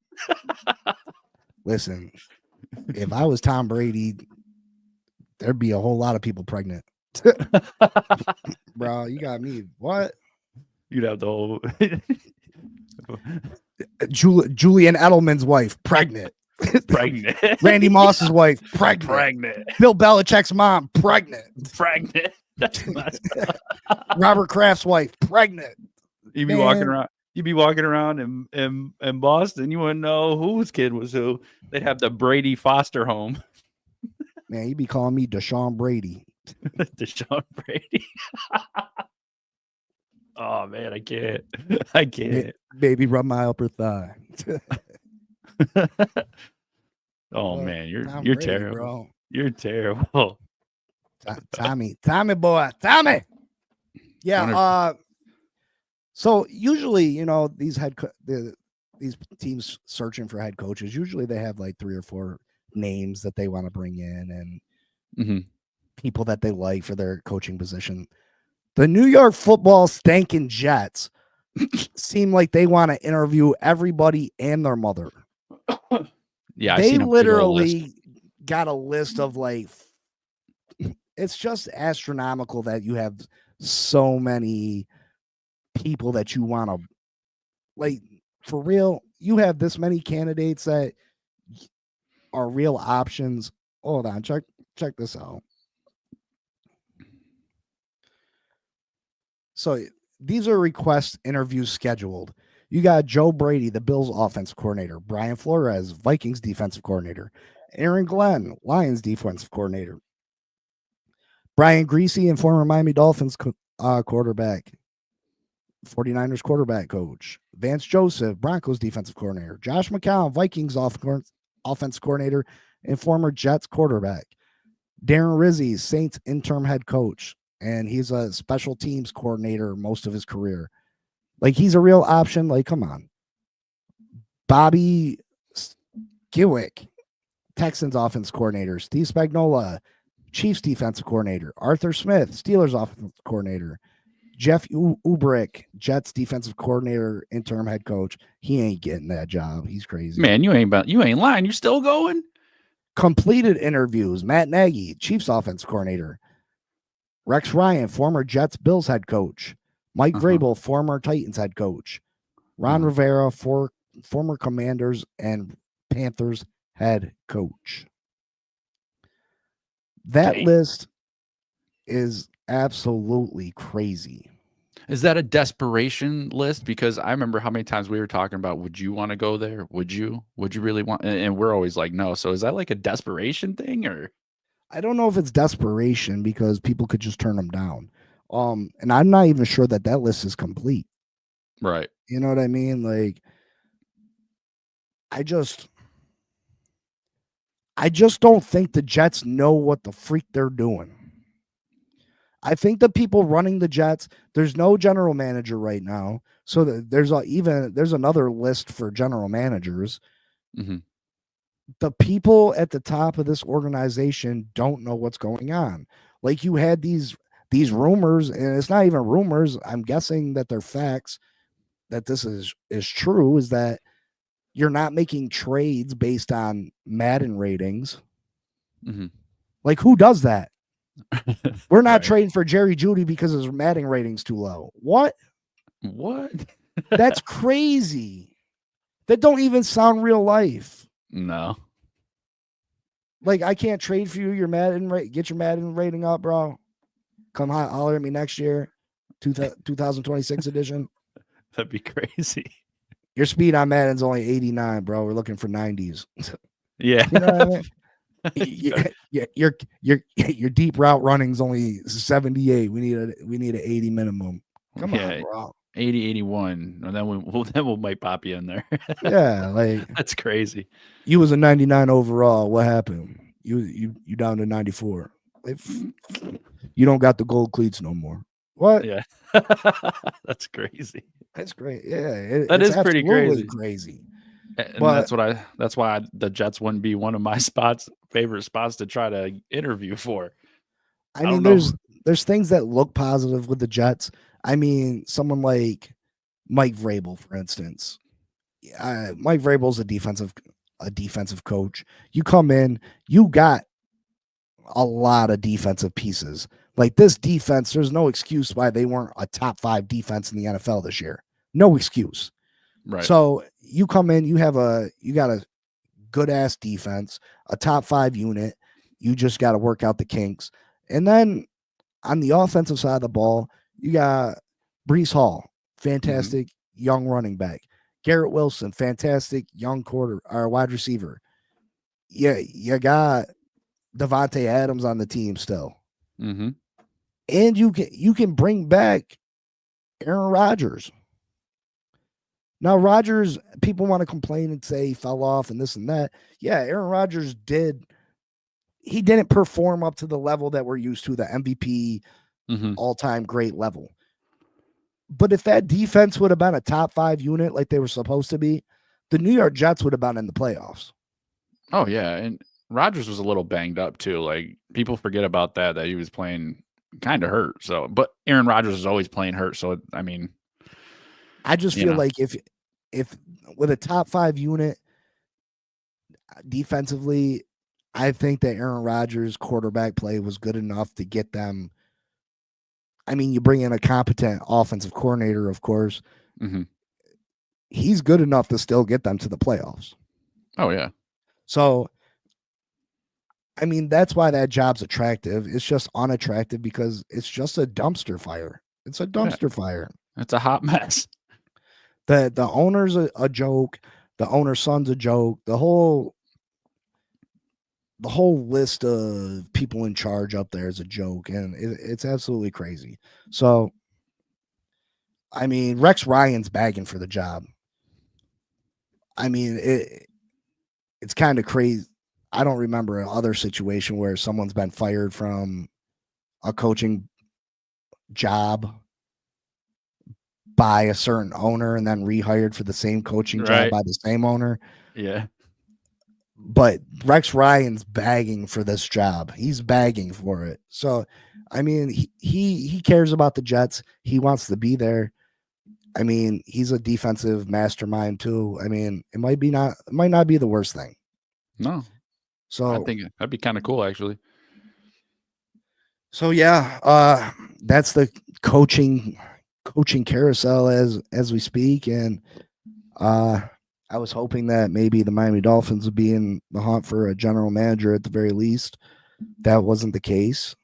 listen. If I was Tom Brady, there'd be a whole lot of people pregnant. Bro, you got me. What? You'd have the whole Julian Edelman's wife, pregnant. Randy Moss's wife, pregnant. Bill Belichick's mom, pregnant. Robert Kraft's wife, pregnant. You'd be walking around in Boston. You wouldn't know whose kid was who. They'd have the Brady foster home. Man, you'd be calling me Deshaun Brady. Deshaun Brady. Oh man, I can't. Baby, rub my upper thigh. Oh man, you're Brady, terrible. Bro. You're terrible. Tommy boy. Yeah. So usually, you know, these these teams searching for head coaches, usually they have like 3 or 4 names that they want to bring in and people that they like for their coaching position. The New York Football Stankin' Jets seem like they want to interview everybody and their mother. Yeah, I've They seen a big old list. literally got a list of like, it's just astronomical that you have so many people that you want to, like, for real. You have this many candidates that are real options. Hold on, check this out. So these are request interviews scheduled. You got Joe Brady, the Bills offensive coordinator, Brian Flores, Vikings defensive coordinator, Aaron Glenn, Lions defensive coordinator, Brian Greasy, and former Miami Dolphins quarterback, 49ers quarterback coach, Vance Joseph, Broncos defensive coordinator, Josh McCown, Vikings offensive coordinator, and former Jets quarterback, Darren Rizzi, Saints interim head coach, and he's a special teams coordinator most of his career. Like, he's a real option. Like, come on. Bobby Gilwick, Texans offense coordinator, Steve Spagnuolo, Chiefs defensive coordinator, Arthur Smith, Steelers offensive coordinator, Jeff Ubrick, Jets defensive coordinator, interim head coach. He ain't getting that job. He's crazy. Man, you ain't lying. You're still going? Completed interviews. Matt Nagy, Chiefs offensive coordinator, Rex Ryan, former Jets Bills head coach, Mike Vrabel, former Titans head coach, Ron Rivera, former Commanders and Panthers head coach. That list is absolutely crazy. Is that a desperation list? Because I remember how many times we were talking about, would you want to go there? Would you really want? And we're always like, no. So is that like a desperation thing, or? I don't know if it's desperation because people could just turn them down. And I'm not even sure that list is complete. Right. You know what I mean? Like, I just don't think the Jets know what the freak they're doing. I think the people running the Jets, there's no general manager right now. So there's another list for general managers. Mm-hmm. The people at the top of this organization don't know what's going on. Like, you had these rumors, and it's not even rumors. I'm guessing that they're facts, that this is true, is that you're not making trades based on Madden ratings. Mm-hmm. Like, who does that? We're not trading for Jerry Jeudy because his Madden rating's too low. What? That's crazy. That don't even sound real life. No. Like, I can't trade for you. Your Madden get your Madden rating up, bro. Come holler at me next year, 2026 edition. That'd be crazy. Your speed on Madden's only 89, bro. We're looking for 90s. Yeah. You know what I mean? Your deep route running's only 78. We need an 80 minimum. Come on, bro. 80, 81. And then we might pop you in there. Yeah, like, that's crazy. You was a 99 overall. What happened? You down to 94. You don't got the gold cleats no more. What? Yeah. That's crazy. That's great. Yeah, that is pretty crazy. And that's why the Jets wouldn't be one of my favorite spots to try to interview for. I mean, there's things that look positive with the Jets. I mean, someone like Mike Vrabel, for instance. Mike Vrabel's a defensive coach. You come in, you got a lot of defensive pieces. Like, this defense, there's no excuse why they weren't a top 5 defense in the NFL this year. No excuse. Right. So you come in, you got a good ass defense, a top 5 unit. You just got to work out the kinks. And then on the offensive side of the ball, you got Breece Hall, fantastic young running back. Garrett Wilson, fantastic young wide receiver. Yeah, you got Devontae Adams on the team still. Mm-hmm. And you can bring back Aaron Rodgers. Now, Rodgers, people want to complain and say he fell off and this and that. Yeah, Aaron Rodgers didn't perform up to the level that we're used to, the MVP all-time great level. But if that defense would have been a top 5 unit like they were supposed to be, the New York Jets would have been in the playoffs. Oh, yeah. And Rodgers was a little banged up, too. Like, people forget about that he was playing kind of hurt. So, but Aaron Rodgers is always playing hurt. So, I mean, I just You feel know, like if with a top 5 unit defensively, I think that Aaron Rodgers' quarterback play was good enough to get them. I mean, you bring in a competent offensive coordinator, of course. hmm He's good enough to still get them to the playoffs. oh yeah, So, I mean, that's why that job's attractive. It's just unattractive because it's just a dumpster fire. It's a yeah, dumpster fire. it's a hot mess. The owner's a joke. The owner's son's a joke. The whole list of people in charge up there is a joke, and it's absolutely crazy. So, I mean, Rex Ryan's bagging for the job. I mean, it's kind of crazy. I don't remember another situation where someone's been fired from a coaching job by a certain owner and then rehired for the same coaching job Right. by the same owner. Yeah. But Rex Ryan's bagging for this job. He's bagging for it. So, I mean, he cares about the Jets. He wants to be there. I mean, he's a defensive mastermind too. I mean, it might not be the worst thing. No, I So, think that'd be kind of cool, actually. yeah, that's the coaching carousel as we speak, and I was hoping that maybe the Miami Dolphins would be in the hunt for a general manager at the very least. That wasn't the case.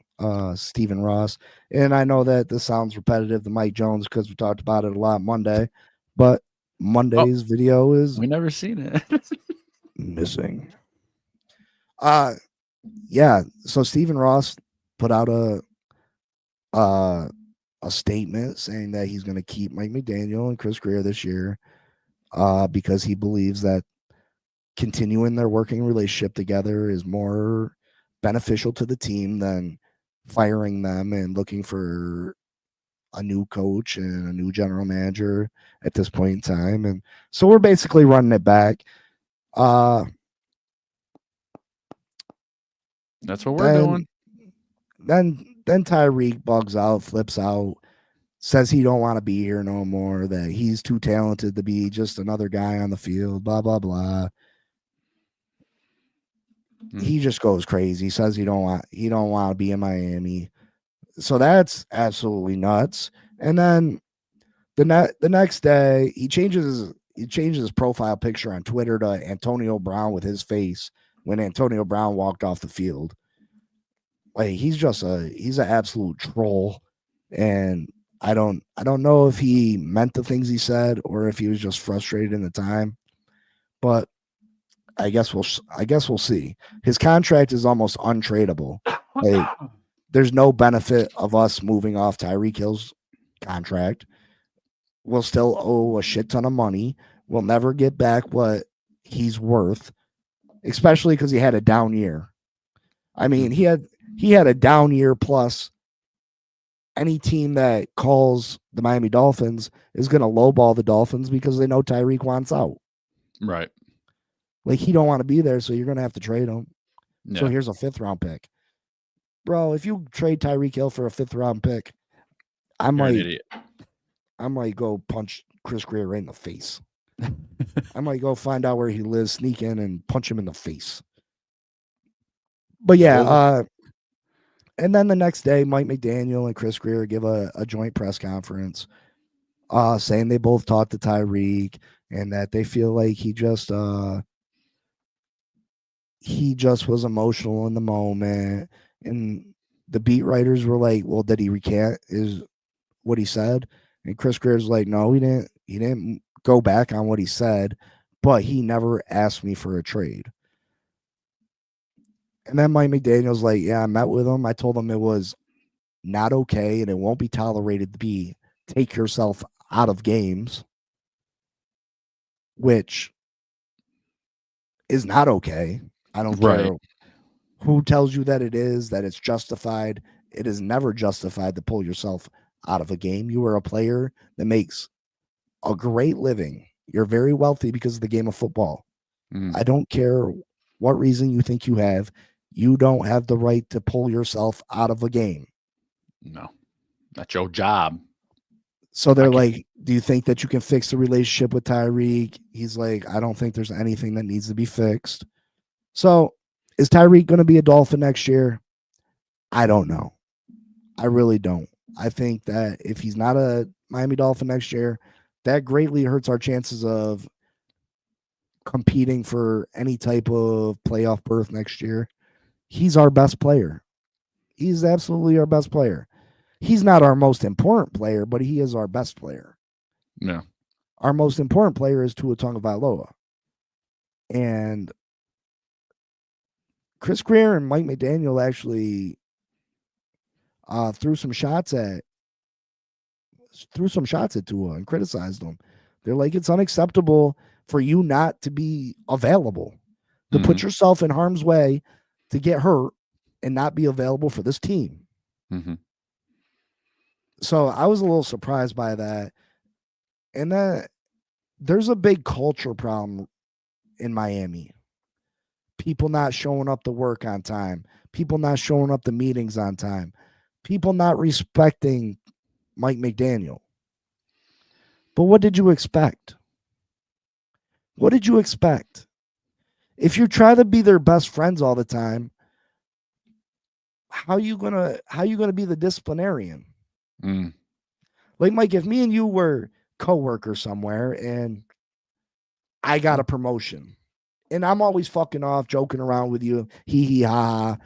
Stephen Ross, and I know that this sounds repetitive to Mike Jones because we talked about it a lot Monday, but Monday's video is We never seen it. missing. Yeah. So Stephen Ross put out a statement saying that he's going to keep Mike McDaniel and Chris Greer this year, because he believes that continuing their working relationship together is more beneficial to the team than firing them and looking for a new coach and a new general manager at this point in time. And so we're basically running it back. That's what we're doing. Then Tyreek bugs out, flips out, says he don't want to be here no more, that he's too talented to be just another guy on the field, blah blah blah. He just goes crazy, says he don't want to be in Miami. So that's absolutely nuts. And then the next day he changes his profile picture on Twitter to Antonio Brown with his face when Antonio Brown walked off the field. Like he's an absolute troll, and I don't know if he meant the things he said or if he was just frustrated in the time, but I guess we'll see. His contract is almost untradeable. Like there's no benefit of us moving off Tyreek Hill's contract. We'll still owe a shit ton of money. We'll never get back what he's worth, especially because he had a down year. I mean, he had a down year plus. Any team that calls the Miami Dolphins is going to lowball the Dolphins because they know Tyreek wants out. Right. Like he don't want to be there, so you're going to have to trade him. Yeah. So here's a 5th round pick. Bro, if you trade Tyreek Hill for a 5th round pick, You're an idiot. I might go punch Chris Greer right in the face. I might go find out where he lives, sneak in, and punch him in the face. But yeah, and then the next day, Mike McDaniel and Chris Greer give a joint press conference, saying they both talked to Tyreek and that they feel like he just was emotional in the moment. And the beat writers were like, "Well, did he recant is what he said?" And Chris Greer's like, "No, he didn't. He didn't go back on what he said, but he never asked me for a trade." And then Mike McDaniel's like, "Yeah, I met with him. I told him it was not okay and it won't be tolerated to be take yourself out of games, which is not okay. I don't care who tells you that it's justified. It is never justified to pull yourself out of a game. You are a player that makes a great living. You're very wealthy because of the game of football. I don't care what reason you think you have. You don't have the right to pull yourself out of a game. No, that's your job. So they're like, Do you think that you can fix the relationship with Tyreek? He's like, I don't think there's anything that needs to be fixed. So is Tyreek going to be a Dolphin next year? I don't know. I really don't. I think that if he's not a Miami Dolphin next year, that greatly hurts our chances of competing for any type of playoff berth next year. He's our best player. He's absolutely our best player. He's not our most important player, but he is our best player. Yeah. Our most important player is Tua Tagovailoa. And Chris Greer and Mike McDaniel actually threw some shots at Tua and criticized him. They're like, it's unacceptable for you not to be available, to put yourself in harm's way, to get hurt and not be available for this team. So I was a little surprised by that. And that there's a big culture problem in Miami. People not showing up to work on time. People not showing up to meetings on time. People not respecting Mike McDaniel. But what did you expect? What did you expect? If you try to be their best friends all the time, how you gonna be the disciplinarian? Like, Mike, if me and you were co-workers somewhere and I got a promotion and I'm always fucking off, joking around with you, hee hee ha ha,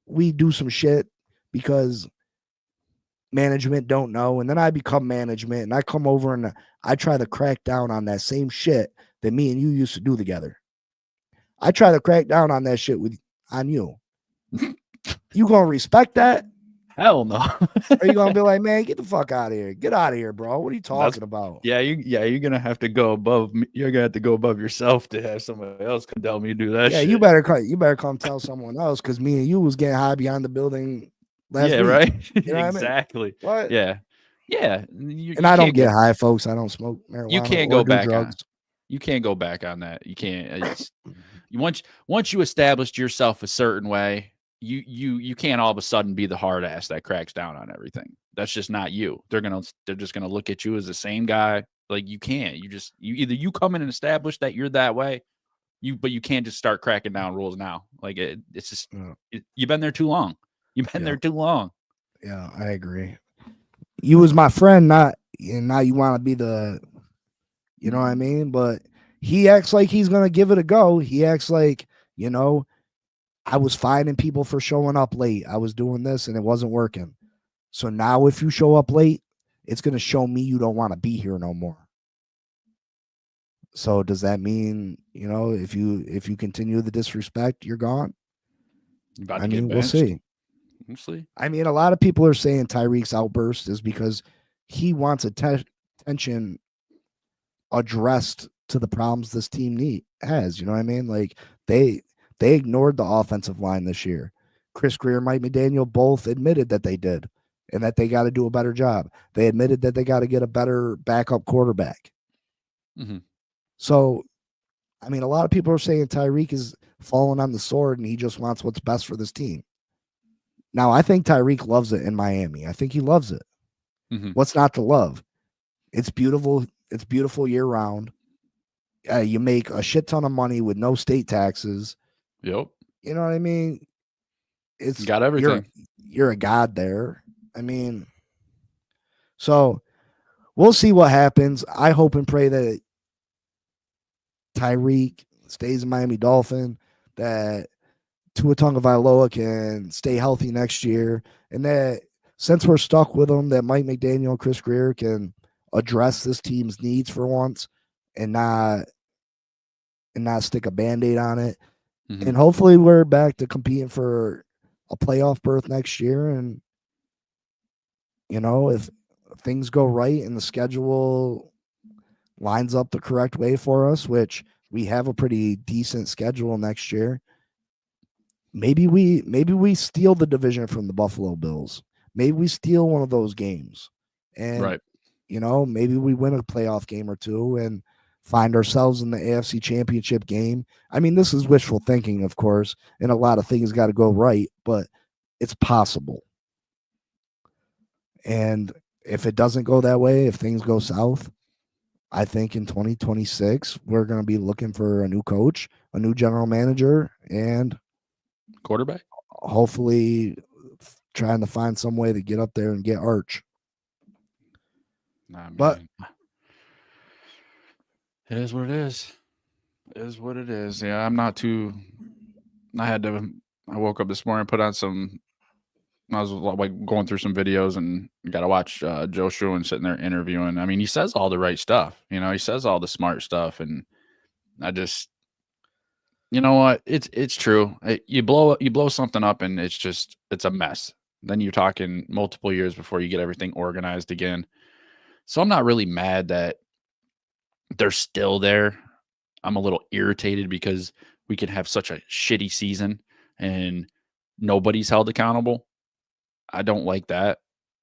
we do some shit because management don't know, and then I become management and I come over and I try to crack down on that same shit that me and you used to do together. I try to crack down on that shit on you. You gonna respect that? Hell no. Are you gonna be like, man, get the fuck out of here? Get out of here, bro. What are you talking about? Yeah, you're gonna have to go above. You're gonna have to go above yourself to have somebody else come tell me to do that. Yeah, shit. you better come tell someone else, because me and you was getting high behind the building last week. Right. You know Exactly. What I mean? What? Yeah. And I don't get high, folks. I don't smoke marijuana. You can't go back drugs. You can't go back on that. You can't. Once you established yourself a certain way, you can't all of a sudden be the hard ass that cracks down on everything. That's just not you. They're just gonna look at you as the same guy. Like, you can't. You come in and establish that you're that way. But you can't just start cracking down rules now. Like, it's just you've been there too long. You've been there too long. Yeah, I agree. You was my friend, and now you want to be the, you know what I mean? But he acts like he's gonna give it a go. He acts like, I was fining people for showing up late. I was doing this and it wasn't working. So now if you show up late, it's going to show me you don't want to be here no more. So does that mean, if you continue the disrespect, you're gone? I mean, we'll see. We'll see. I mean, a lot of people are saying Tyreek's outburst is because he wants attention addressed to the problems this team has. You know what I mean? Like, they ignored the offensive line this year. Chris Greer and Mike McDaniel both admitted that they did and that they got to do a better job. They admitted that they got to get a better backup quarterback. So, I mean, a lot of people are saying Tyreek is falling on the sword and he just wants what's best for this team. Now, I think Tyreek loves it in Miami. I think he loves it. What's not to love? It's beautiful. It's beautiful year round. You make a shit ton of money with no state taxes. Yep. You know what I mean? It's got everything. You're a god there. I mean, so we'll see what happens. I hope and pray that Tyreek stays a Miami Dolphin, that Tua Tagovailoa can stay healthy next year, and that since we're stuck with him, that Mike McDaniel and Chris Greer can address this team's needs for once and not stick a Band-Aid on it. And hopefully we're back to competing for a playoff berth next year. And, if things go right and the schedule lines up the correct way for us, which we have a pretty decent schedule next year, maybe we steal the division from the Buffalo Bills. Maybe we steal one of those games. And, maybe we win a playoff game or two and find ourselves in the AFC Championship game. I mean, this is wishful thinking, of course, and a lot of things got to go right, but it's possible. And if it doesn't go that way, if things go south, I think in 2026 we're going to be looking for a new coach, a new general manager, and quarterback. hopefully trying to find some way to get up there and get Arch. Nah, But man. It is what it is. It is what it is. Yeah, I'm not too. I woke up this morning, put on some. I was like going through some videos and got to watch Joe Schulen sitting there interviewing. I mean, he says all the right stuff. He says all the smart stuff, and I just, you know what? It's true. You blow something up, and it's a mess. Then you're talking multiple years before you get everything organized again. So I'm not really mad that they're still there. I'm a little irritated because we can have such a shitty season and nobody's held accountable. I don't like that.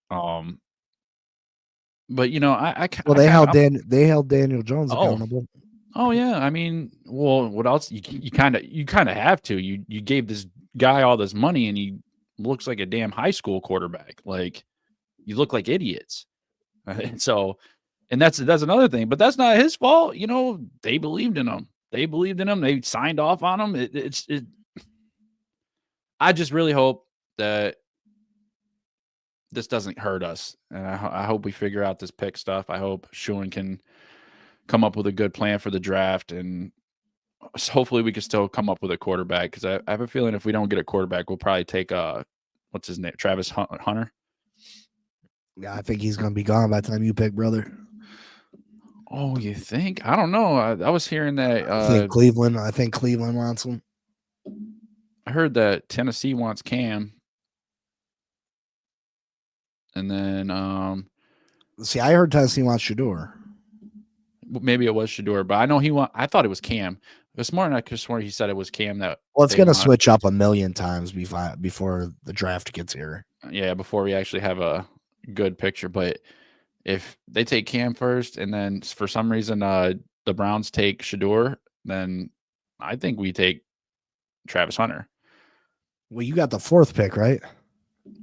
Um, but well, I kind of they held Daniel Jones oh accountable. oh yeah. I mean, well, what else? You kind of have to. You gave this guy all this money and he looks like a damn high school quarterback. Like you look like idiots. So, and that's another thing. But that's not his fault. They believed in him. They signed off on him. I just really hope that this doesn't hurt us. And I hope we figure out this pick stuff. I hope Schulen can come up with a good plan for the draft. And hopefully we can still come up with a quarterback. Because I have a feeling if we don't get a quarterback, we'll probably take, what's his name? Travis Hunter. Yeah, I think he's going to be gone by the time you pick, brother. Oh, you think? I don't know. I was hearing that. I think Cleveland wants him. I heard that Tennessee wants Cam. And then, see, I heard Tennessee wants Shador. Maybe it was Shador, but I know I thought it was Cam. This morning, I could swear he said it was Cam. Well, it's going to switch up a million times before the draft gets here. Yeah, before we actually have a good picture. But if they take Cam first, and then for some reason the Browns take Shador, then I think we take Travis Hunter. Well, you got the 4th pick, right?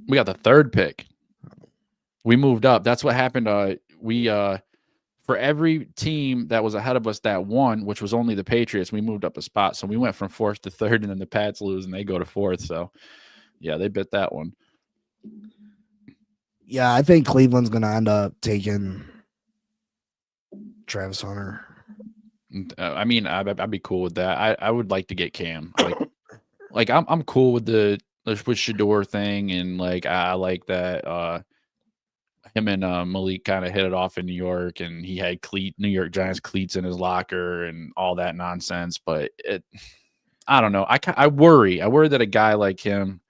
We got the 3rd pick. We moved up. That's what happened. For every team that was ahead of us that won, which was only the Patriots, we moved up a spot. So we went from 4th to 3rd, and then the Pats lose and they go to 4th. So yeah, they bit that one. Yeah, I think Cleveland's going to end up taking Travis Hunter. I mean, I'd be cool with that. I would like to get Cam. Like I'm cool with the Shador thing, and like I like that him and Malik kind of hit it off in New York, and he had New York Giants cleats in his locker and all that nonsense. But I don't know. I worry that a guy like him,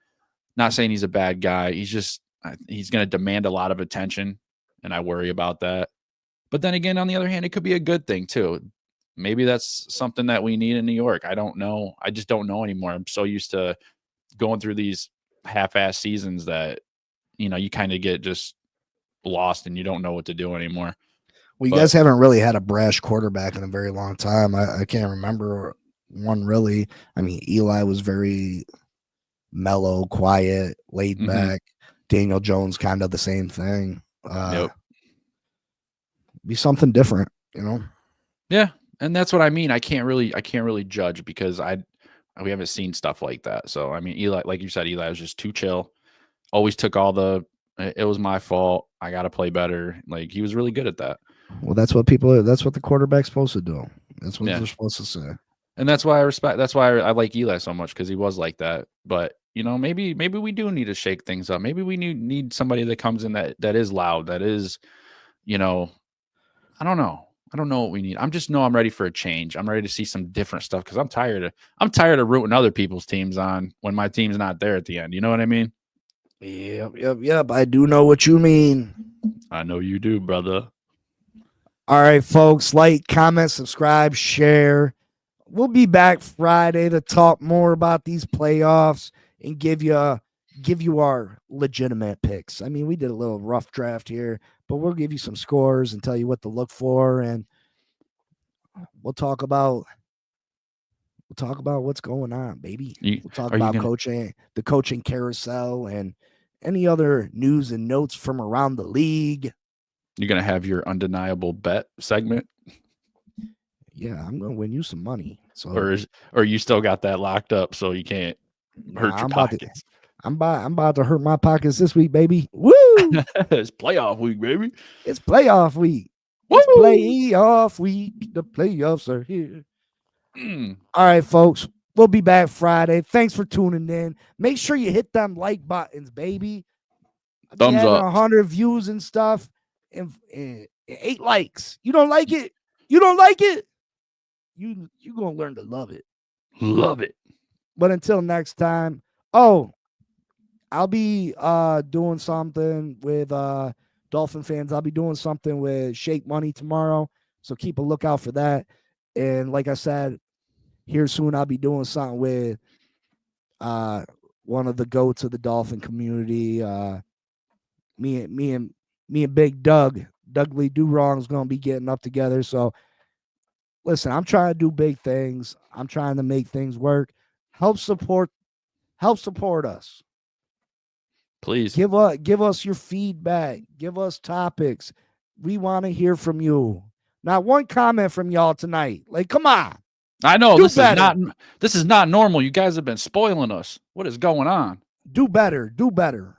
not saying he's a bad guy, he's going to demand a lot of attention, and I worry about that. But then again, on the other hand, it could be a good thing too. Maybe that's something that we need in New York. I don't know. I just don't know anymore. I'm so used to going through these half-ass seasons that, you kind of get just lost and you don't know what to do anymore. Well, you guys haven't really had a brash quarterback in a very long time. I can't remember one really. I mean, Eli was very mellow, quiet, laid back. Daniel Jones, kind of the same thing. Yep. Be something different, Yeah, and that's what I mean. I can't really judge because we haven't seen stuff like that. So I mean, Eli, like you said, Eli was just too chill. Always took it was my fault. I got to play better. Like he was really good at that. Well, that's what the quarterback's supposed to do. That's what they're supposed to say. And that's why I like Eli so much, because he was like that. But maybe we do need to shake things up. Maybe we need somebody that comes in that is loud, that is, I don't know. I don't know what we need. I'm ready for a change. I'm ready to see some different stuff, because I'm tired of rooting other people's teams on when my team's not there at the end. You know what I mean? Yep. I do know what you mean. I know you do, brother. All right, folks. Like, comment, subscribe, share. We'll be back Friday to talk more about these playoffs and give you our legitimate picks. I mean, we did a little rough draft here, but we'll give you some scores and tell you what to look for, and we'll talk about what's going on, baby. We'll talk about coaching, the coaching carousel, and any other news and notes from around the league. You gonna have your undeniable bet segment, Yeah, I'm gonna win you some money. So or you still got that locked up so you can't hurt nah, your pockets? I'm about to hurt my pockets this week, baby. Woo! It's playoff week, baby. It's playoff week. It's Woo! playoff week. The playoffs are here. Mm. All right, folks. We'll be back Friday. Thanks for tuning in. Make sure you hit them like buttons, baby. I'll be Thumbs having up. 100 views and stuff, and 8 likes. You don't like it? You don't like it? You gonna learn to love it. Love it. But until next time. Oh, I'll be doing something with Dolphin fans. I'll be doing something with Shake Money tomorrow. So keep a lookout for that. And like I said, here soon I'll be doing something with one of the goats of the Dolphin community. Me and Big Doug Lee Do Wrong is gonna be getting up together. So listen, I'm trying to do big things. I'm trying to make things work. Help support us. Please. Give us your feedback. Give us topics. We want to hear from you. Not one comment from y'all tonight. Like, come on. I know Do this better. is not normal. You guys have been spoiling us. What is going on? Do better. Do better.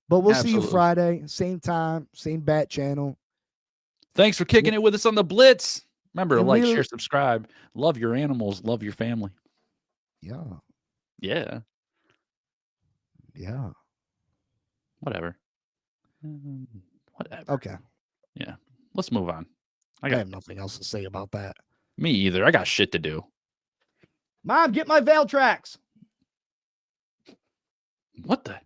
But we'll see you Absolutely. Friday, same time, same bat channel. Thanks for kicking it with us on the Blitz. Remember to And like, we'll- share, subscribe. Love your animals. Love your family. Yeah. Yeah. Yeah. Whatever. Whatever. Okay. Yeah. Let's move on. I have nothing else to say about that. Me either. I got shit to do. Mom, get my Veil tracks. What the?